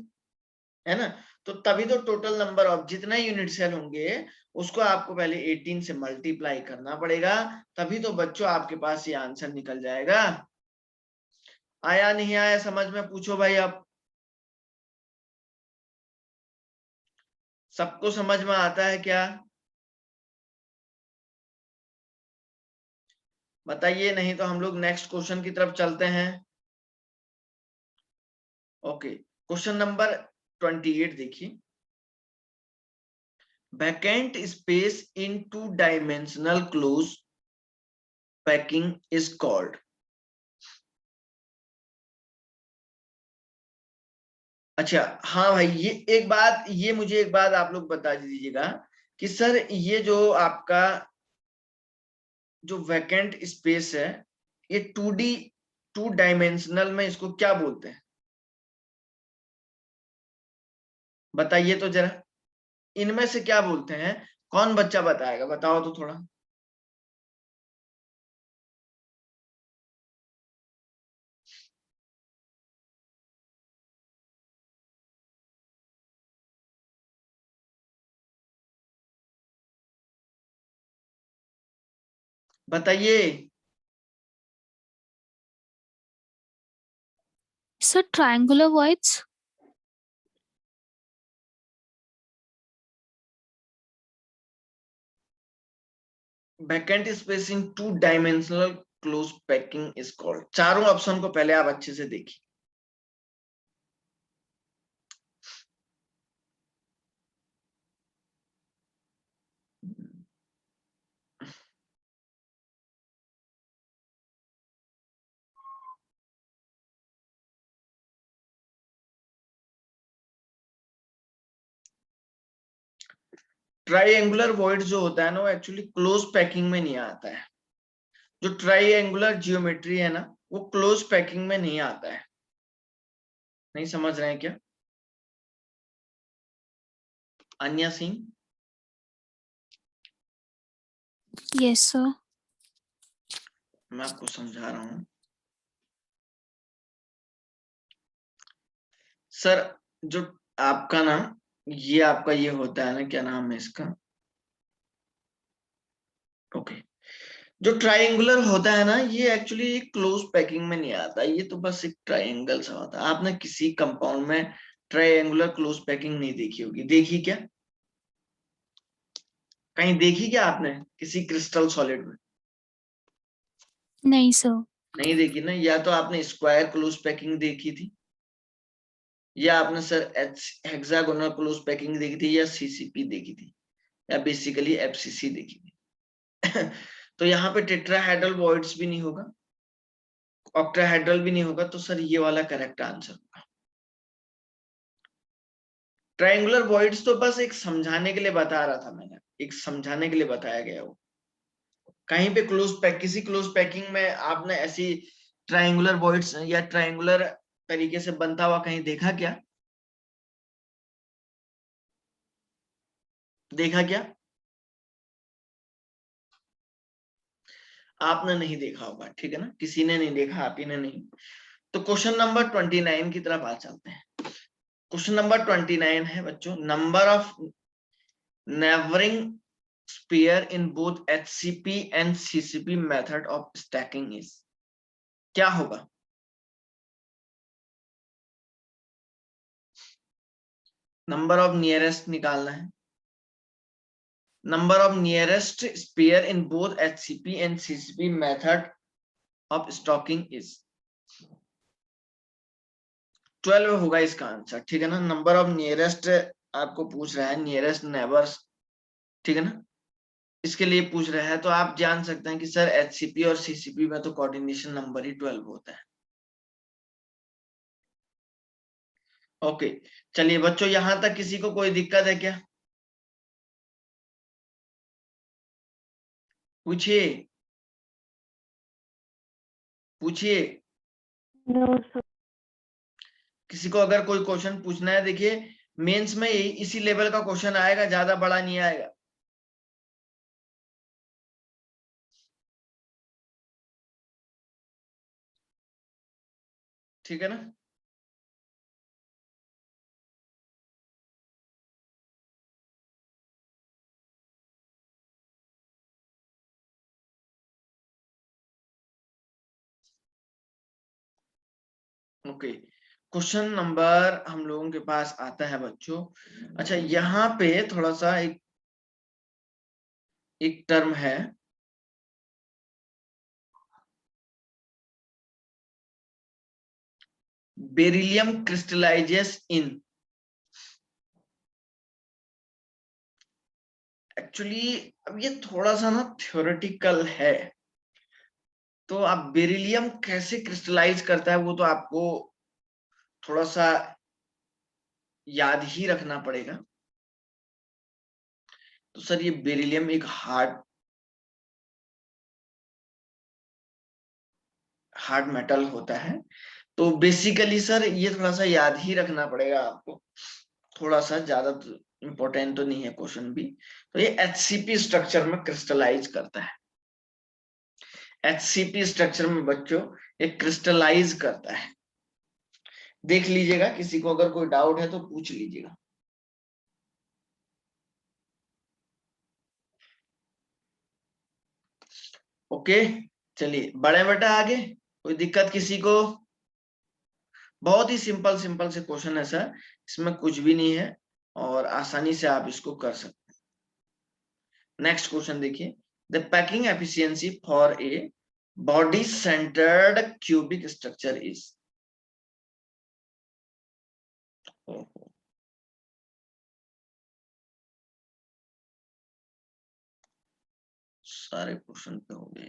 है ना? तो तभी तो टोटल नंबर ऑफ जितने यूनिट सेल होंगे उसको आपको पहले 18 से मल्टीप्लाई करना पड़ेगा, तभी तो बच्चों आपके पास ये आंसर निकल जाएगा। आया नहीं आया समझ में? पूछो भाई, आप सबको समझ में आता है क्या? बताइए, नहीं तो हम लोग नेक्स्ट क्वेश्चन की तरफ चलते हैं। ओके, क्वेश्चन नंबर 28 देखिए। Vacant space in 2 dimensional close packing is called. अच्छा हाँ भाई, ये एक बात, ये मुझे एक बात आप लोग बता दीजिएगा कि सर ये जो आपका जो वैकेंट स्पेस है, ये 2 डायमेंशनल में इसको क्या बोलते हैं? बताइए तो जरा, इनमें से क्या बोलते हैं? कौन बच्चा बताएगा? बताओ तो थोड़ा। बताइए। Sir, triangular voids. Vacant space in 2 dimensional close packing is called. चारों ऑप्शन को पहले आप अच्छे से देखिए। ट्राइएंगुलर वॉइड जो होता है ना वो एक्चुअली क्लोज पैकिंग में नहीं आता है। जो ट्राइएंगुलर जियोमेट्री है ना वो क्लोज पैकिंग में नहीं आता है। नहीं समझ रहे हैं क्या? अन्या सिंह, Yes, sir. मैं आपको समझा रहा हूं सर। जो आपका ना ये आपका ये होता है ना, क्या नाम है इसका, ओके। जो ट्राइंगुलर होता है ना ये एक्चुअली क्लोज पैकिंग में नहीं आता, ये तो बस एक ट्राइंगल सा होता है। आपने किसी कंपाउंड में ट्राइंगुलर क्लोज पैकिंग नहीं देखी होगी, देखी क्या? कहीं देखी क्या आपने किसी क्रिस्टल सॉलिड में? नहीं sir. नहीं देखी ना। या तो आपने स्क्वायर क्लोज पैकिंग देखी थी, या आपने सर हेक्सागोनल क्लोज पैकिंग देखी थी, या सीसीपी देखी थी, या बेसिकली एफसीसी देखी थी। तो यहाँ पे टेट्राहेड्रल वॉइड्स भी नहीं होगा, ऑक्टाहेड्रल भी नहीं होगा, तो सर ये वाला करेक्ट आंसर होगा। ट्रायंगुलर वॉइड्स तो बस एक समझाने के लिए बता रहा था मैंने, एक समझाने के लिए बताया गया वो। कहीं पे क्लोज पैक, किसी क्लोज पैकिंग में आपने ऐसी ट्रायंगुलर वॉइड्स या ट्रायंगुलर तरीके से बनता हुआ कहीं देखा क्या? देखा क्या? आपने नहीं देखा होगा, ठीक है ना, किसी ने नहीं देखा, आप ही ने नहीं। तो क्वेश्चन नंबर 29 की तरफ आ चलते हैं। क्वेश्चन नंबर 29 है बच्चों, number of neighbouring spear in both HCP and CCP method of stacking is, क्या होगा? नंबर ऑफ नियरेस्ट निकालना है। Number of nearest spear in both HCP and CCP method of stalking is 12 होगा इसका answer, ठीक है ना। नंबर ऑफ नियरेस्ट आपको पूछ रहा है, नियरेस्ट नेबर्स, ठीक है ना, इसके लिए पूछ रहा है। तो आप जान सकते हैं कि सर एचसीपी और सीसीपी में तो कोऑर्डिनेशन नंबर ही 12 होता है। ओके, चलिए बच्चों, यहां तक किसी को कोई दिक्कत है क्या? पूछिए, पूछिए। No sir. किसी को अगर कोई क्वेश्चन पूछना है, देखिए मेंस में इसी लेवल का क्वेश्चन आएगा, ज्यादा बड़ा नहीं आएगा। ठीक है ना। ओके, क्वेश्चन नंबर हम लोगों के पास आता है बच्चों। अच्छा, यहाँ पे थोड़ा सा एक टर्म है, बेरिलियम क्रिस्टलाइजेस इन। एक्चुअली अब ये थोड़ा सा ना थ्योरेटिकल है, तो आप बेरिलियम कैसे क्रिस्टलाइज करता है वो तो आपको थोड़ा सा याद ही रखना पड़ेगा। तो सर ये बेरिलियम एक हार्ड मेटल होता है। तो बेसिकली सर ये थोड़ा सा याद ही रखना पड़ेगा आपको, थोड़ा सा, ज्यादा इंपॉर्टेंट तो नहीं है क्वेश्चन भी। तो ये एचसीपी स्ट्रक्चर में क्रिस्टलाइज करता है। एचसीपी स्ट्रक्चर में बच्चों ये क्रिस्टलाइज करता है। देख लीजिएगा, किसी को अगर कोई डाउट है तो पूछ लीजिएगा। ओके, चलिए बड़े बेटा आगे, कोई दिक्कत किसी को? बहुत ही सिंपल सिंपल से क्वेश्चन है सर, इसमें कुछ भी नहीं है और आसानी से आप इसको कर सकते हैं। नेक्स्ट क्वेश्चन देखिए, the packing efficiency for a body centred cubic structure is. सारे क्वेश्चन पे हो गए।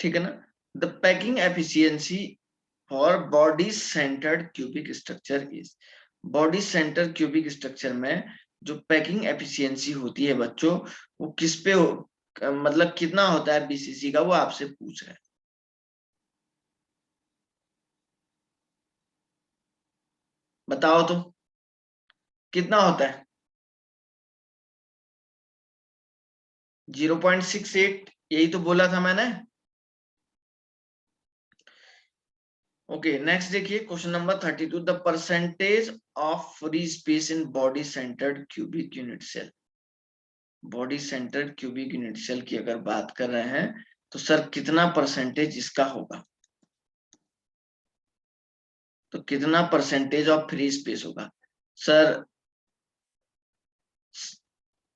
ठीक है ना। The packing efficiency for body centred cubic structure is, body centre cubic structure में जो पैकिंग एफिशिएंसी होती है बच्चों, वो किस पे हो, मतलब कितना होता है बीसीसी का, वो आपसे पूछ रहा है। बताओ तो कितना होता है? 0.68, यही तो बोला था मैंने। ओके नेक्स्ट देखिए question number 32, the percentage of free space in body centred cubic unit cell. Body centred cubic unit cell की अगर बात कर रहे हैं तो सर कितना परसेंटेज इसका होगा, तो कितना परसेंटेज ऑफ फ्री स्पेस होगा सर?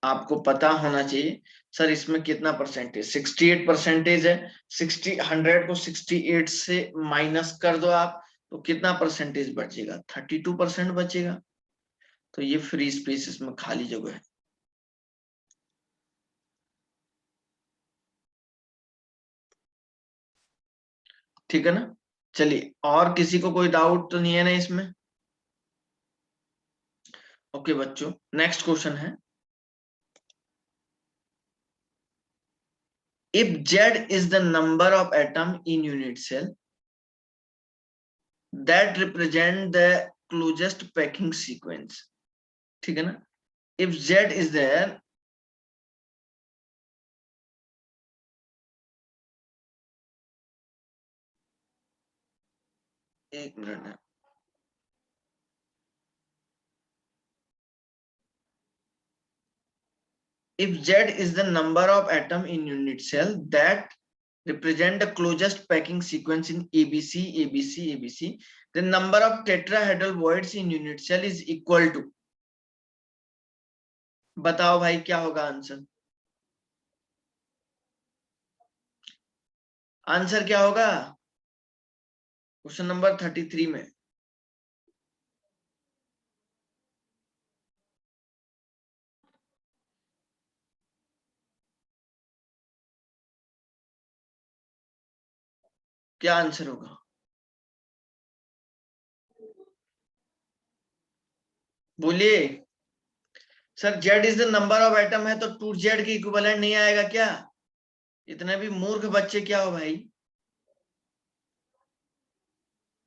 आपको पता होना चाहिए सर इसमें कितना परसेंटेज, 68% है। 100 को 68 से माइनस कर दो आप, तो कितना परसेंटेज बचेगा? 32% बचेगा। तो ये फ्री स्पेस, इसमें खाली जगह है। ठीक है ना। चलिए और किसी को कोई डाउट तो नहीं है ना इसमें? ओके बच्चों नेक्स्ट क्वेश्चन है, if Z is the number of atom in unit cell that represent the closest packing sequence, ठीक है ना। if Z is there, एक मिनट है, if Z is the number of atom in unit cell that represent the closest packing sequence in ABC, ABC, ABC, the number of tetrahedral voids in unit cell is equal to, बताओ भाई क्या होगा answer? Answer क्या होगा question number 33 में? क्या answer होगा? बोलिए sir. Z is the number of atom है तो 2Z के इक्विवेलेंट नहीं आएगा क्या? इतने भी मूर्ख बच्चे क्या हो भाई?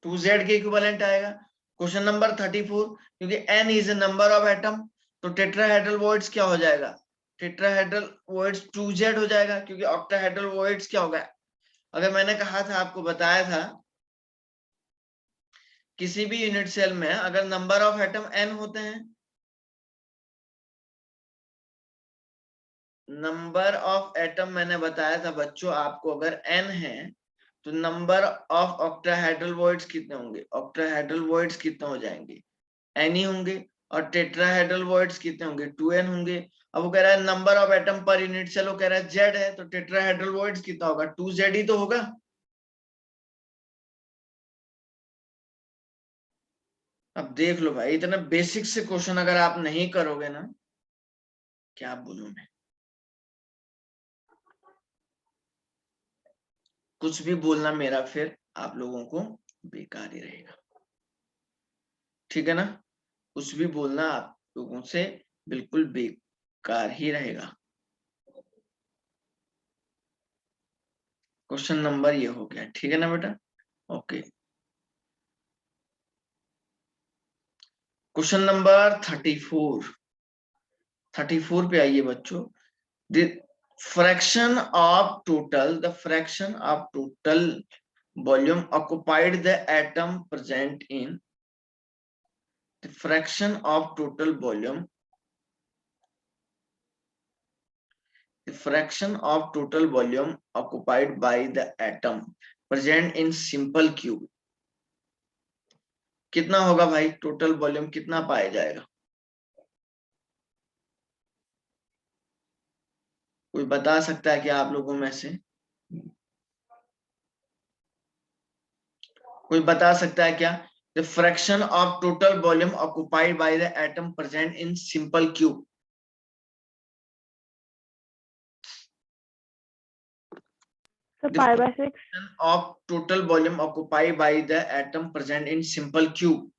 2Z के इक्विवेलेंट आएगा। क्वेश्चन नंबर 34, क्योंकि N is the number of atom तो टेट्राहेड्रल वॉइड्स क्या हो जाएगा? टेट्राहेड्रल वॉइड्स 2Z हो जाएगा, क्योंकि ऑक्टाहेड्रल वॉइड्स क्या होगा? अगर मैंने कहा था, आपको बताया था, किसी भी यूनिट सेल में अगर नंबर ऑफ एटम N होते हैं, नंबर ऑफ एटम मैंने बताया था बच्चों आपको, अगर N है तो नंबर ऑफ ऑक्टाहेड्रल वॉइड्स कितने होंगे? ऑक्टाहेड्रल वॉइड्स कितने हो जाएंगे? N ही होंगे। और टेट्राहेड्रल वॉइड्स कितने होंगे? 2N होंगे। अब वो कह रहा है number of atom per unit cell, वो कह रहा है Z है, तो टेट्राहेड्रल वॉइड्स कितना होगा? 2Z ही तो होगा। अब देख लो भाई, इतना बेसिक से क्वेश्चन अगर आप नहीं करोगे ना, क्या बोलूं मैं, कुछ भी बोलना मेरा फिर आप लोगों को बेकार ही रहेगा। ठीक है ना, कुछ भी बोलना आप लोगों से बिल्कुल बेकार ही रहेगा। क्वेश्चन नंबर ये हो गया, ठीक है ना बेटा। ओके क्वेश्चन नंबर 34 पे आइए बच्चों। The fraction of total volume occupied the atom present in, the fraction of total volume, the fraction of total volume occupied by the atom present in simple cube, कितना होगा भाई? Total volume कितना पाया जाएगा? कोई बता सकता है क्या आप लोगों में से? कोई बता सकता है क्या? The fraction of total volume occupied by the atom present in simple cube. So pi by 6. of total volume occupied by the atom present in simple cube.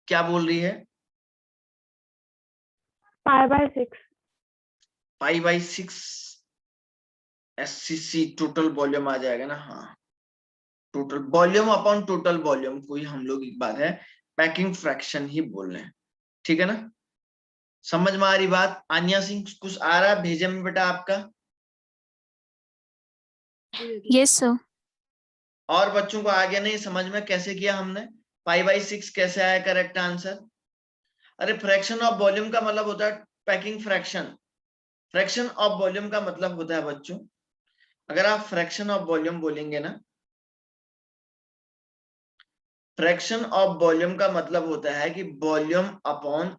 क्या बोल रही है? Pi by 6. Pi by 6 SCC total volume आ जाएगा ना। हाँ, total volume upon total volume कोई हम लोग एक बात है पैकिंग फ्रैक्शन ही बोल रहे हैं, ठीक है ना? समझ में आ रही बात? आन्या सिंह कुछ आ रहा भेजे में बेटा आपका? Yes, sir. और बच्चों को आगे नहीं समझ में कैसे किया हमने? पाई बाई 6 कैसे आया करेक्ट आंसर? अरे फ्रैक्शन ऑफ वॉल्यूम का मतलब होता है packing fraction. Fraction of volume का मतलब होता है बच्चों, अगर आप फ्रैक्शन ऑफ वॉल्यूम बोलेंगे ना, फ्रैक्शन ऑफ वॉल्यूम का मतलब होता है कि volume upon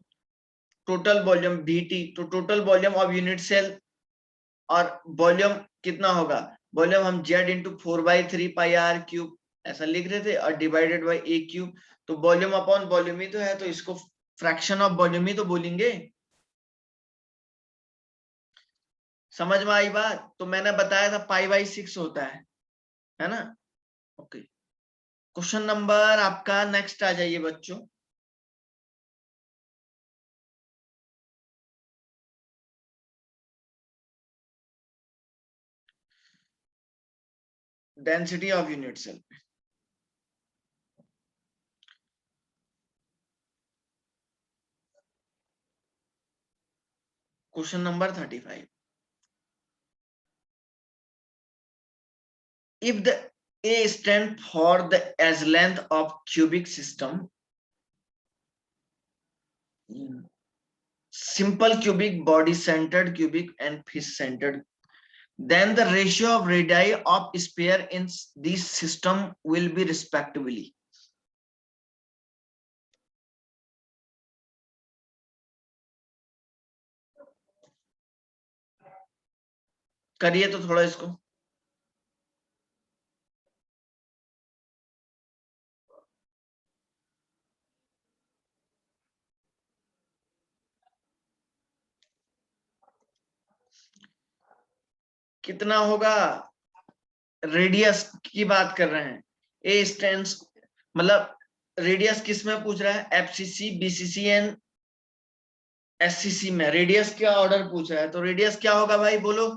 total volume VT, तो total volume of unit cell, और वॉल्यूम कितना होगा? वॉल्यूम हम Z into 4/3 pi R cube ऐसा लिख रहे थे, और डिवाइडेड बाई A क्यूब, तो वॉल्यूम अपॉन वॉल्यूम ही तो है, तो इसको फ्रैक्शन ऑफ वॉल्यूम ही तो बोलेंगे। समझ में आई बात? तो मैंने बताया था पाई बाई 6 होता है ना? ओके, क्वेश्चन नंबर आपका नेक्स्ट आ जाइए बच्चों। Density of unit cell, question number 35। If the A stand for the as length of cubic system, simple cubic, body centered cubic, and fish centered, then the ratio of radii of sphere in this system will be respectively. करिए तो थोड़ा इसको। कितना होगा? Radius की बात कर रहे हैं। ए स्टैंड्स मतलब रेडियस किस में पूछ रहा है? FCC, BCC एंड SCC में रेडियस क्या ऑर्डर पूछ रहा है, तो रेडियस क्या होगा भाई बोलो?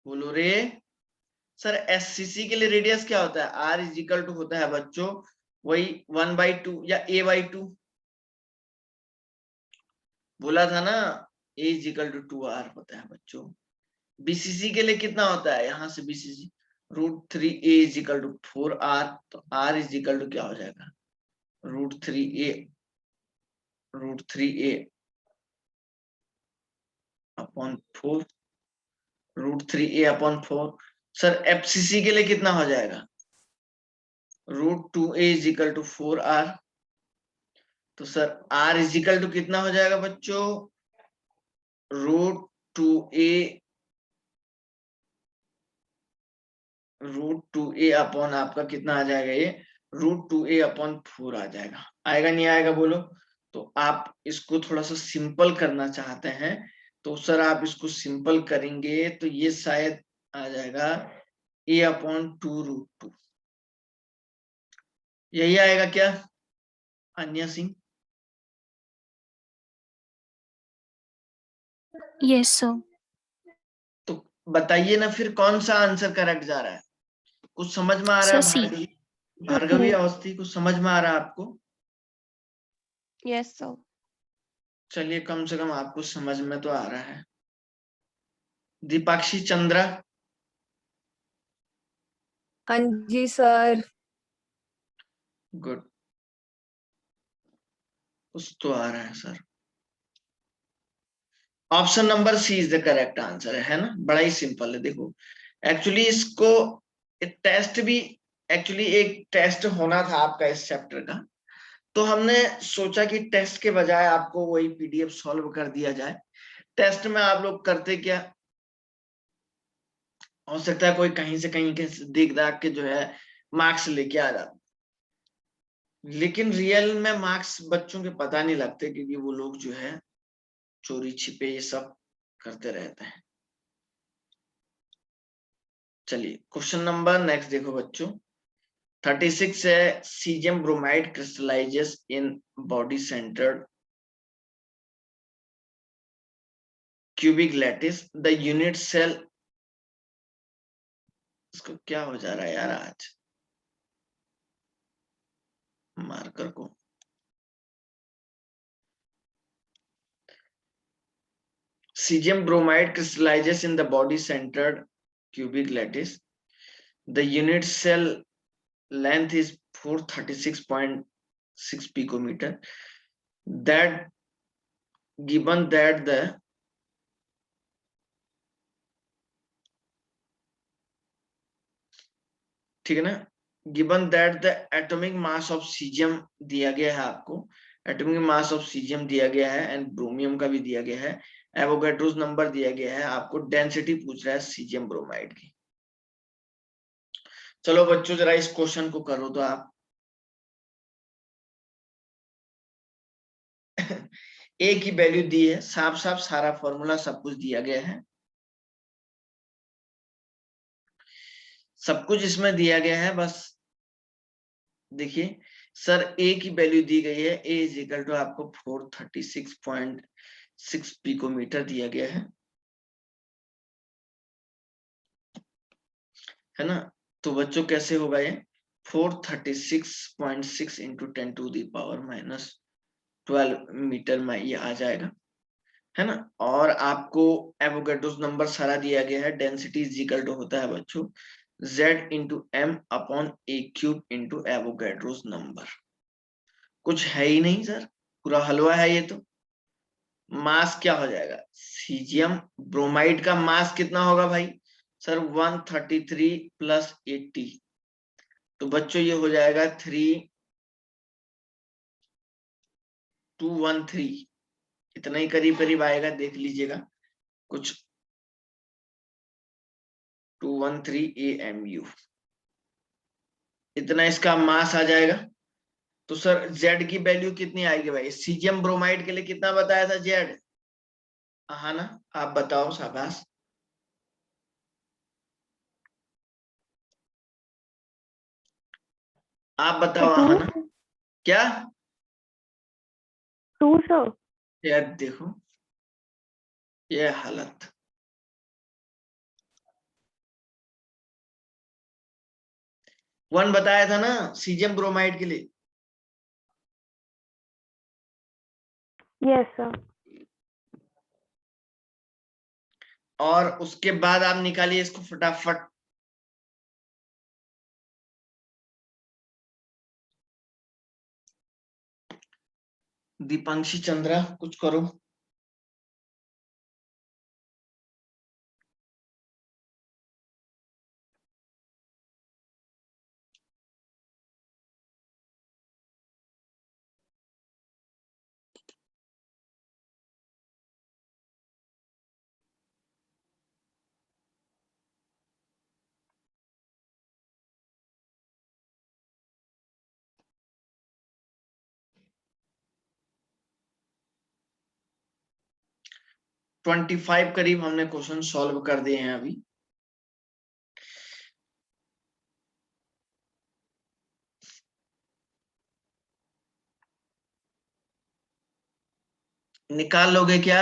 बोलो रे सर। SCC के लिए रेडियस क्या होता है? R इज इक्वल टू होता है बच्चों वही 1/2 या A/2, बोला था ना, A is equal to 2R होता है बच्चों। BCC के लिए कितना होता है? यहां से BCC √3A is equal to 4R, तो R इज इक्वल टू क्या हो जाएगा? √3A upon 4, √3A upon 4। Sir FCC के लिए कितना हो जाएगा? √2A is equal to 4R, तो sir R is equal to कितना हो जाएगा बच्चों? √2A अपॉन आपका कितना आ जाएगा? ये √2A अपॉन 4 आ जाएगा। आएगा नहीं आएगा बोलो? तो आप इसको थोड़ा सा सिंपल करना चाहते हैं, तो सर आप इसको सिंपल करेंगे तो ये शायद आ जाएगा A अपॉन 2√2, यही आएगा क्या अन्या सिंह? Yes, sir. तो बताइए ना फिर कौन सा आंसर करेक्ट जा रहा है? कुछ समझ में आ रहा है? Sir, C. भार्गवी अवस्थी कुछ समझ में आ रहा है आपको? Yes sir. चलिए कम से कम आपको समझ में तो आ रहा है। दीपाक्षी चंद्रा, हाँ जी सर। गुड, कुछ तो आ रहा है sir. Option number C is the correct answer है ना? बड़ा ही सिंपल है। देखो एक्चुअली इसको एक टेस्ट भी, एक्चुअली एक टेस्ट होना था आपका इस चैप्टर का, तो हमने सोचा कि टेस्ट के बजाय आपको वही PDF सॉल्व कर दिया जाए। टेस्ट में आप लोग करते क्या, हो सकता है कोई कहीं से कहीं के देख दाख के जो है मार्क्स लेके आ जाते, लेकिन रियल में मार्क्स बच्चों के पता नहीं लगते, क्योंकि वो लोग जो है चोरी छिपे ये सब करते रहते हैं। चलिए क्वेश्चन नंबर नेक्स्ट देखो बच्चों, 36 है, caesium bromide crystallises in body centred cubic lattice, the unit cell, इसको क्या हो जा रहा है यार आज मार्कर को। Cesium bromide crystallizes in the body centered cubic lattice. The unit cell length is 436.6 picometer. That given that the ठीक है ना, given that the atomic mass of cesium दिया गया है आपको, atomic mass of cesium दिया गया है एंड ब्रोमियम का भी दिया गया है, एवोगैड्रोस नंबर दिया गया है, आपको डेंसिटी पूछ रहा है सीजियम ब्रोमाइड की। चलो बच्चों जरा इस क्वेश्चन को करो तो आप। ए की वैल्यू दी है, साफ साफ सारा फॉर्मूला सब कुछ दिया गया है, सब कुछ इसमें दिया गया है। बस देखिए सर ए की वैल्यू दी गई है, ए इज इक्वल टू आपको 436.6 पिकोमीटर दिया गया है ना। तो बच्चों कैसे होगा ये 436.6 इंटू 10⁻⁻12 मीटर में ये आ जाएगा, है ना। और आपको एवोगैड्रोस नंबर सारा दिया गया है, डेंसिटी इज इक्वल टू होता है बच्चों Z इंटू एम अपॉन ए क्यूब इंटू एवोगैड्रोस नंबर। कुछ है ही नहीं सर, पूरा हलवा है ये तो। मास क्या हो जाएगा, सीजियम ब्रोमाइड का मास कितना होगा भाई सर 133 प्लस 80, तो बच्चों ये हो जाएगा 3213, इतना ही करीब करीब आएगा, देख लीजिएगा कुछ 213 AMU, इतना इसका मास आ जाएगा। तो सर Z की वैल्यू कितनी आएगी भाई, सीजियम ब्रोमाइड के लिए कितना बताया था Z, हाँ ना, आप बताओ शाबाश। आप बताओ हाँ ना, क्या 200। यार देखो ये हालत, वन बताया था ना सीजियम ब्रोमाइड के लिए। Yes sir. और उसके बाद आप निकालिए इसको फटाफट, दीपांशी चंद्रा कुछ करो। ट्वेंटी 25 करीब हमने क्वेश्चन सॉल्व कर दिए हैं अभी। निकाल लोगे क्या,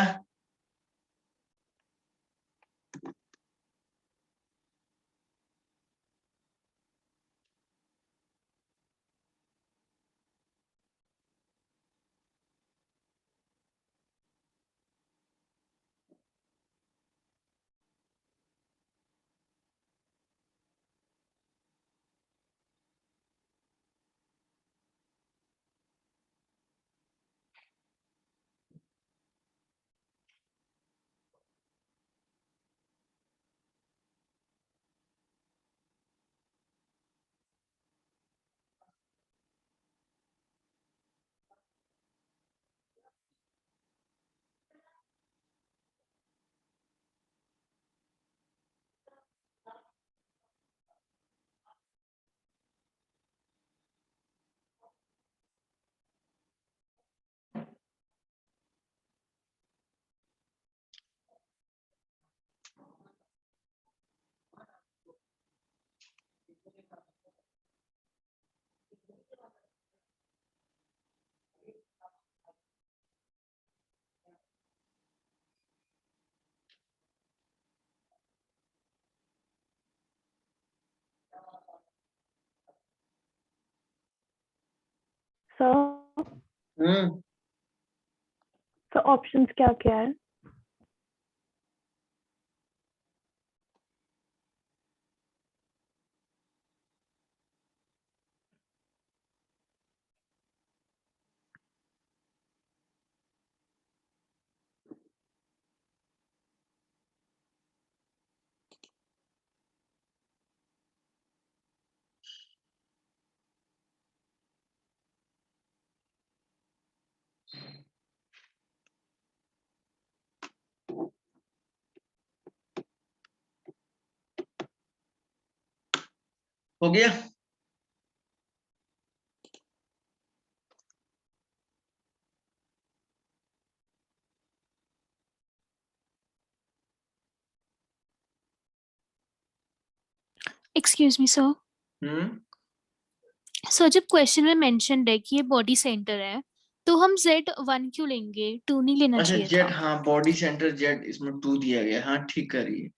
सर तो ऑप्शंस क्या क्या है? हो गया? Excuse me sir. सर जब क्वेश्चन में मेंशन्ड है कि ये बॉडी सेंटर है, तो हम Z1 क्यों लेंगे? 2 नहीं लेना अच्छा चाहिए जेड, था। हाँ बॉडी सेंटर जेड, इसमें 2 दिया गया। हाँ ठीक करिए,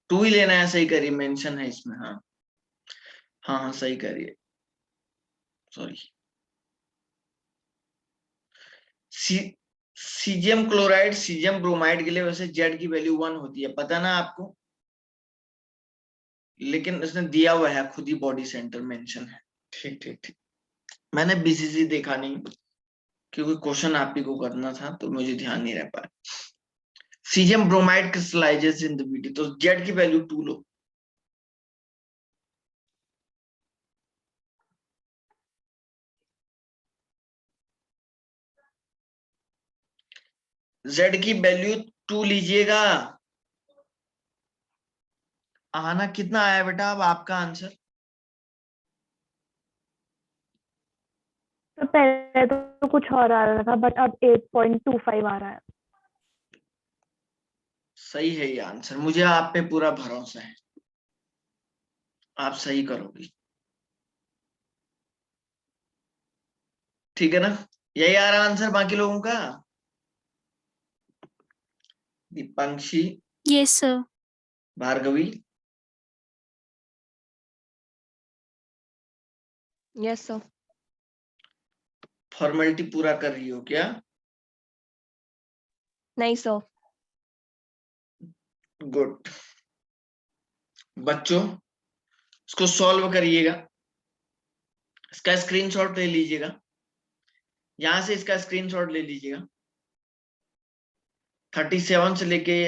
2 ही लेना है, सही करिए, मेंशन है इसमें। हाँ हाँ हाँ सही करिए, sorry. Caesium chloride caesium bromide के लिए वैसे जेड की वैल्यू 1 होती है, पता ना आपको, लेकिन इसने दिया हुआ है, खुद ही बॉडी सेंटर मेंशन है। ठीक ठीक ठीक, मैंने बीसीसी देखा नहीं क्योंकि क्वेश्चन आप ही को करना था, तो मुझे ध्यान नहीं रह पाया। Caesium bromide crystallises in the BT, तो जेड की वैल्यू 2 लो। जेड की वैल्यू 2 लीजिएगा। आना कितना आया बेटा अब आपका आंसर? तो पहले तो कुछ और आ रहा था, बट अब 8.25 आ रहा है। सही है ये आंसर, मुझे आप पे पूरा भरोसा है, आप सही करोगे। ठीक है ना? यही आ रहा आंसर बाकी लोगों का? Deepanshi, yes sir. Bhargavi, Yes, sir. Formality पूरा कर रही हो क्या? नहीं sir. गुड। बच्चों इसको सॉल्व करिएगा, इसका स्क्रीनशॉट ले लीजिएगा, यहां से इसका स्क्रीनशॉट ले लीजिएगा। 37 से लेके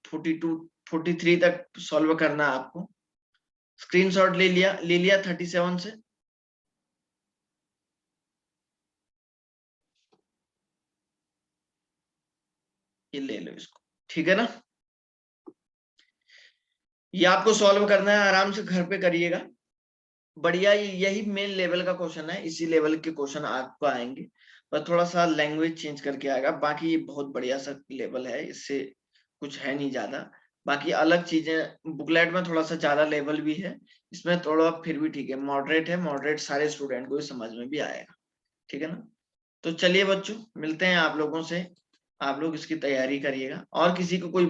42 43 तक सॉल्व करना है आपको। स्क्रीनशॉट ले लिया 37 से? ये ले लो इसको, ठीक है ना? ये आपको सॉल्व करना है, आराम से घर पे करिएगा। बढ़िया, यही मेन लेवल का क्वेश्चन है, इसी लेवल के क्वेश्चन आपको आएंगे, पर थोड़ा सा लैंग्वेज चेंज करके आएगा। बाकी ये बहुत बढ़िया सा लेवल है, इससे कुछ है नहीं ज्यादा। बाकी अलग चीजें बुकलेट में थोड़ा सा ज्यादा लेवल भी है, इसमें थोड़ा फिर भी ठीक है, मॉडरेट है। मॉडरेट सारे स्टूडेंट को समझ में भी आएगा, ठीक है ना? तो चलिए बच्चों, मिलते हैं आप लोगों से, आप लोग इसकी तैयारी करिएगा। और किसी को कोई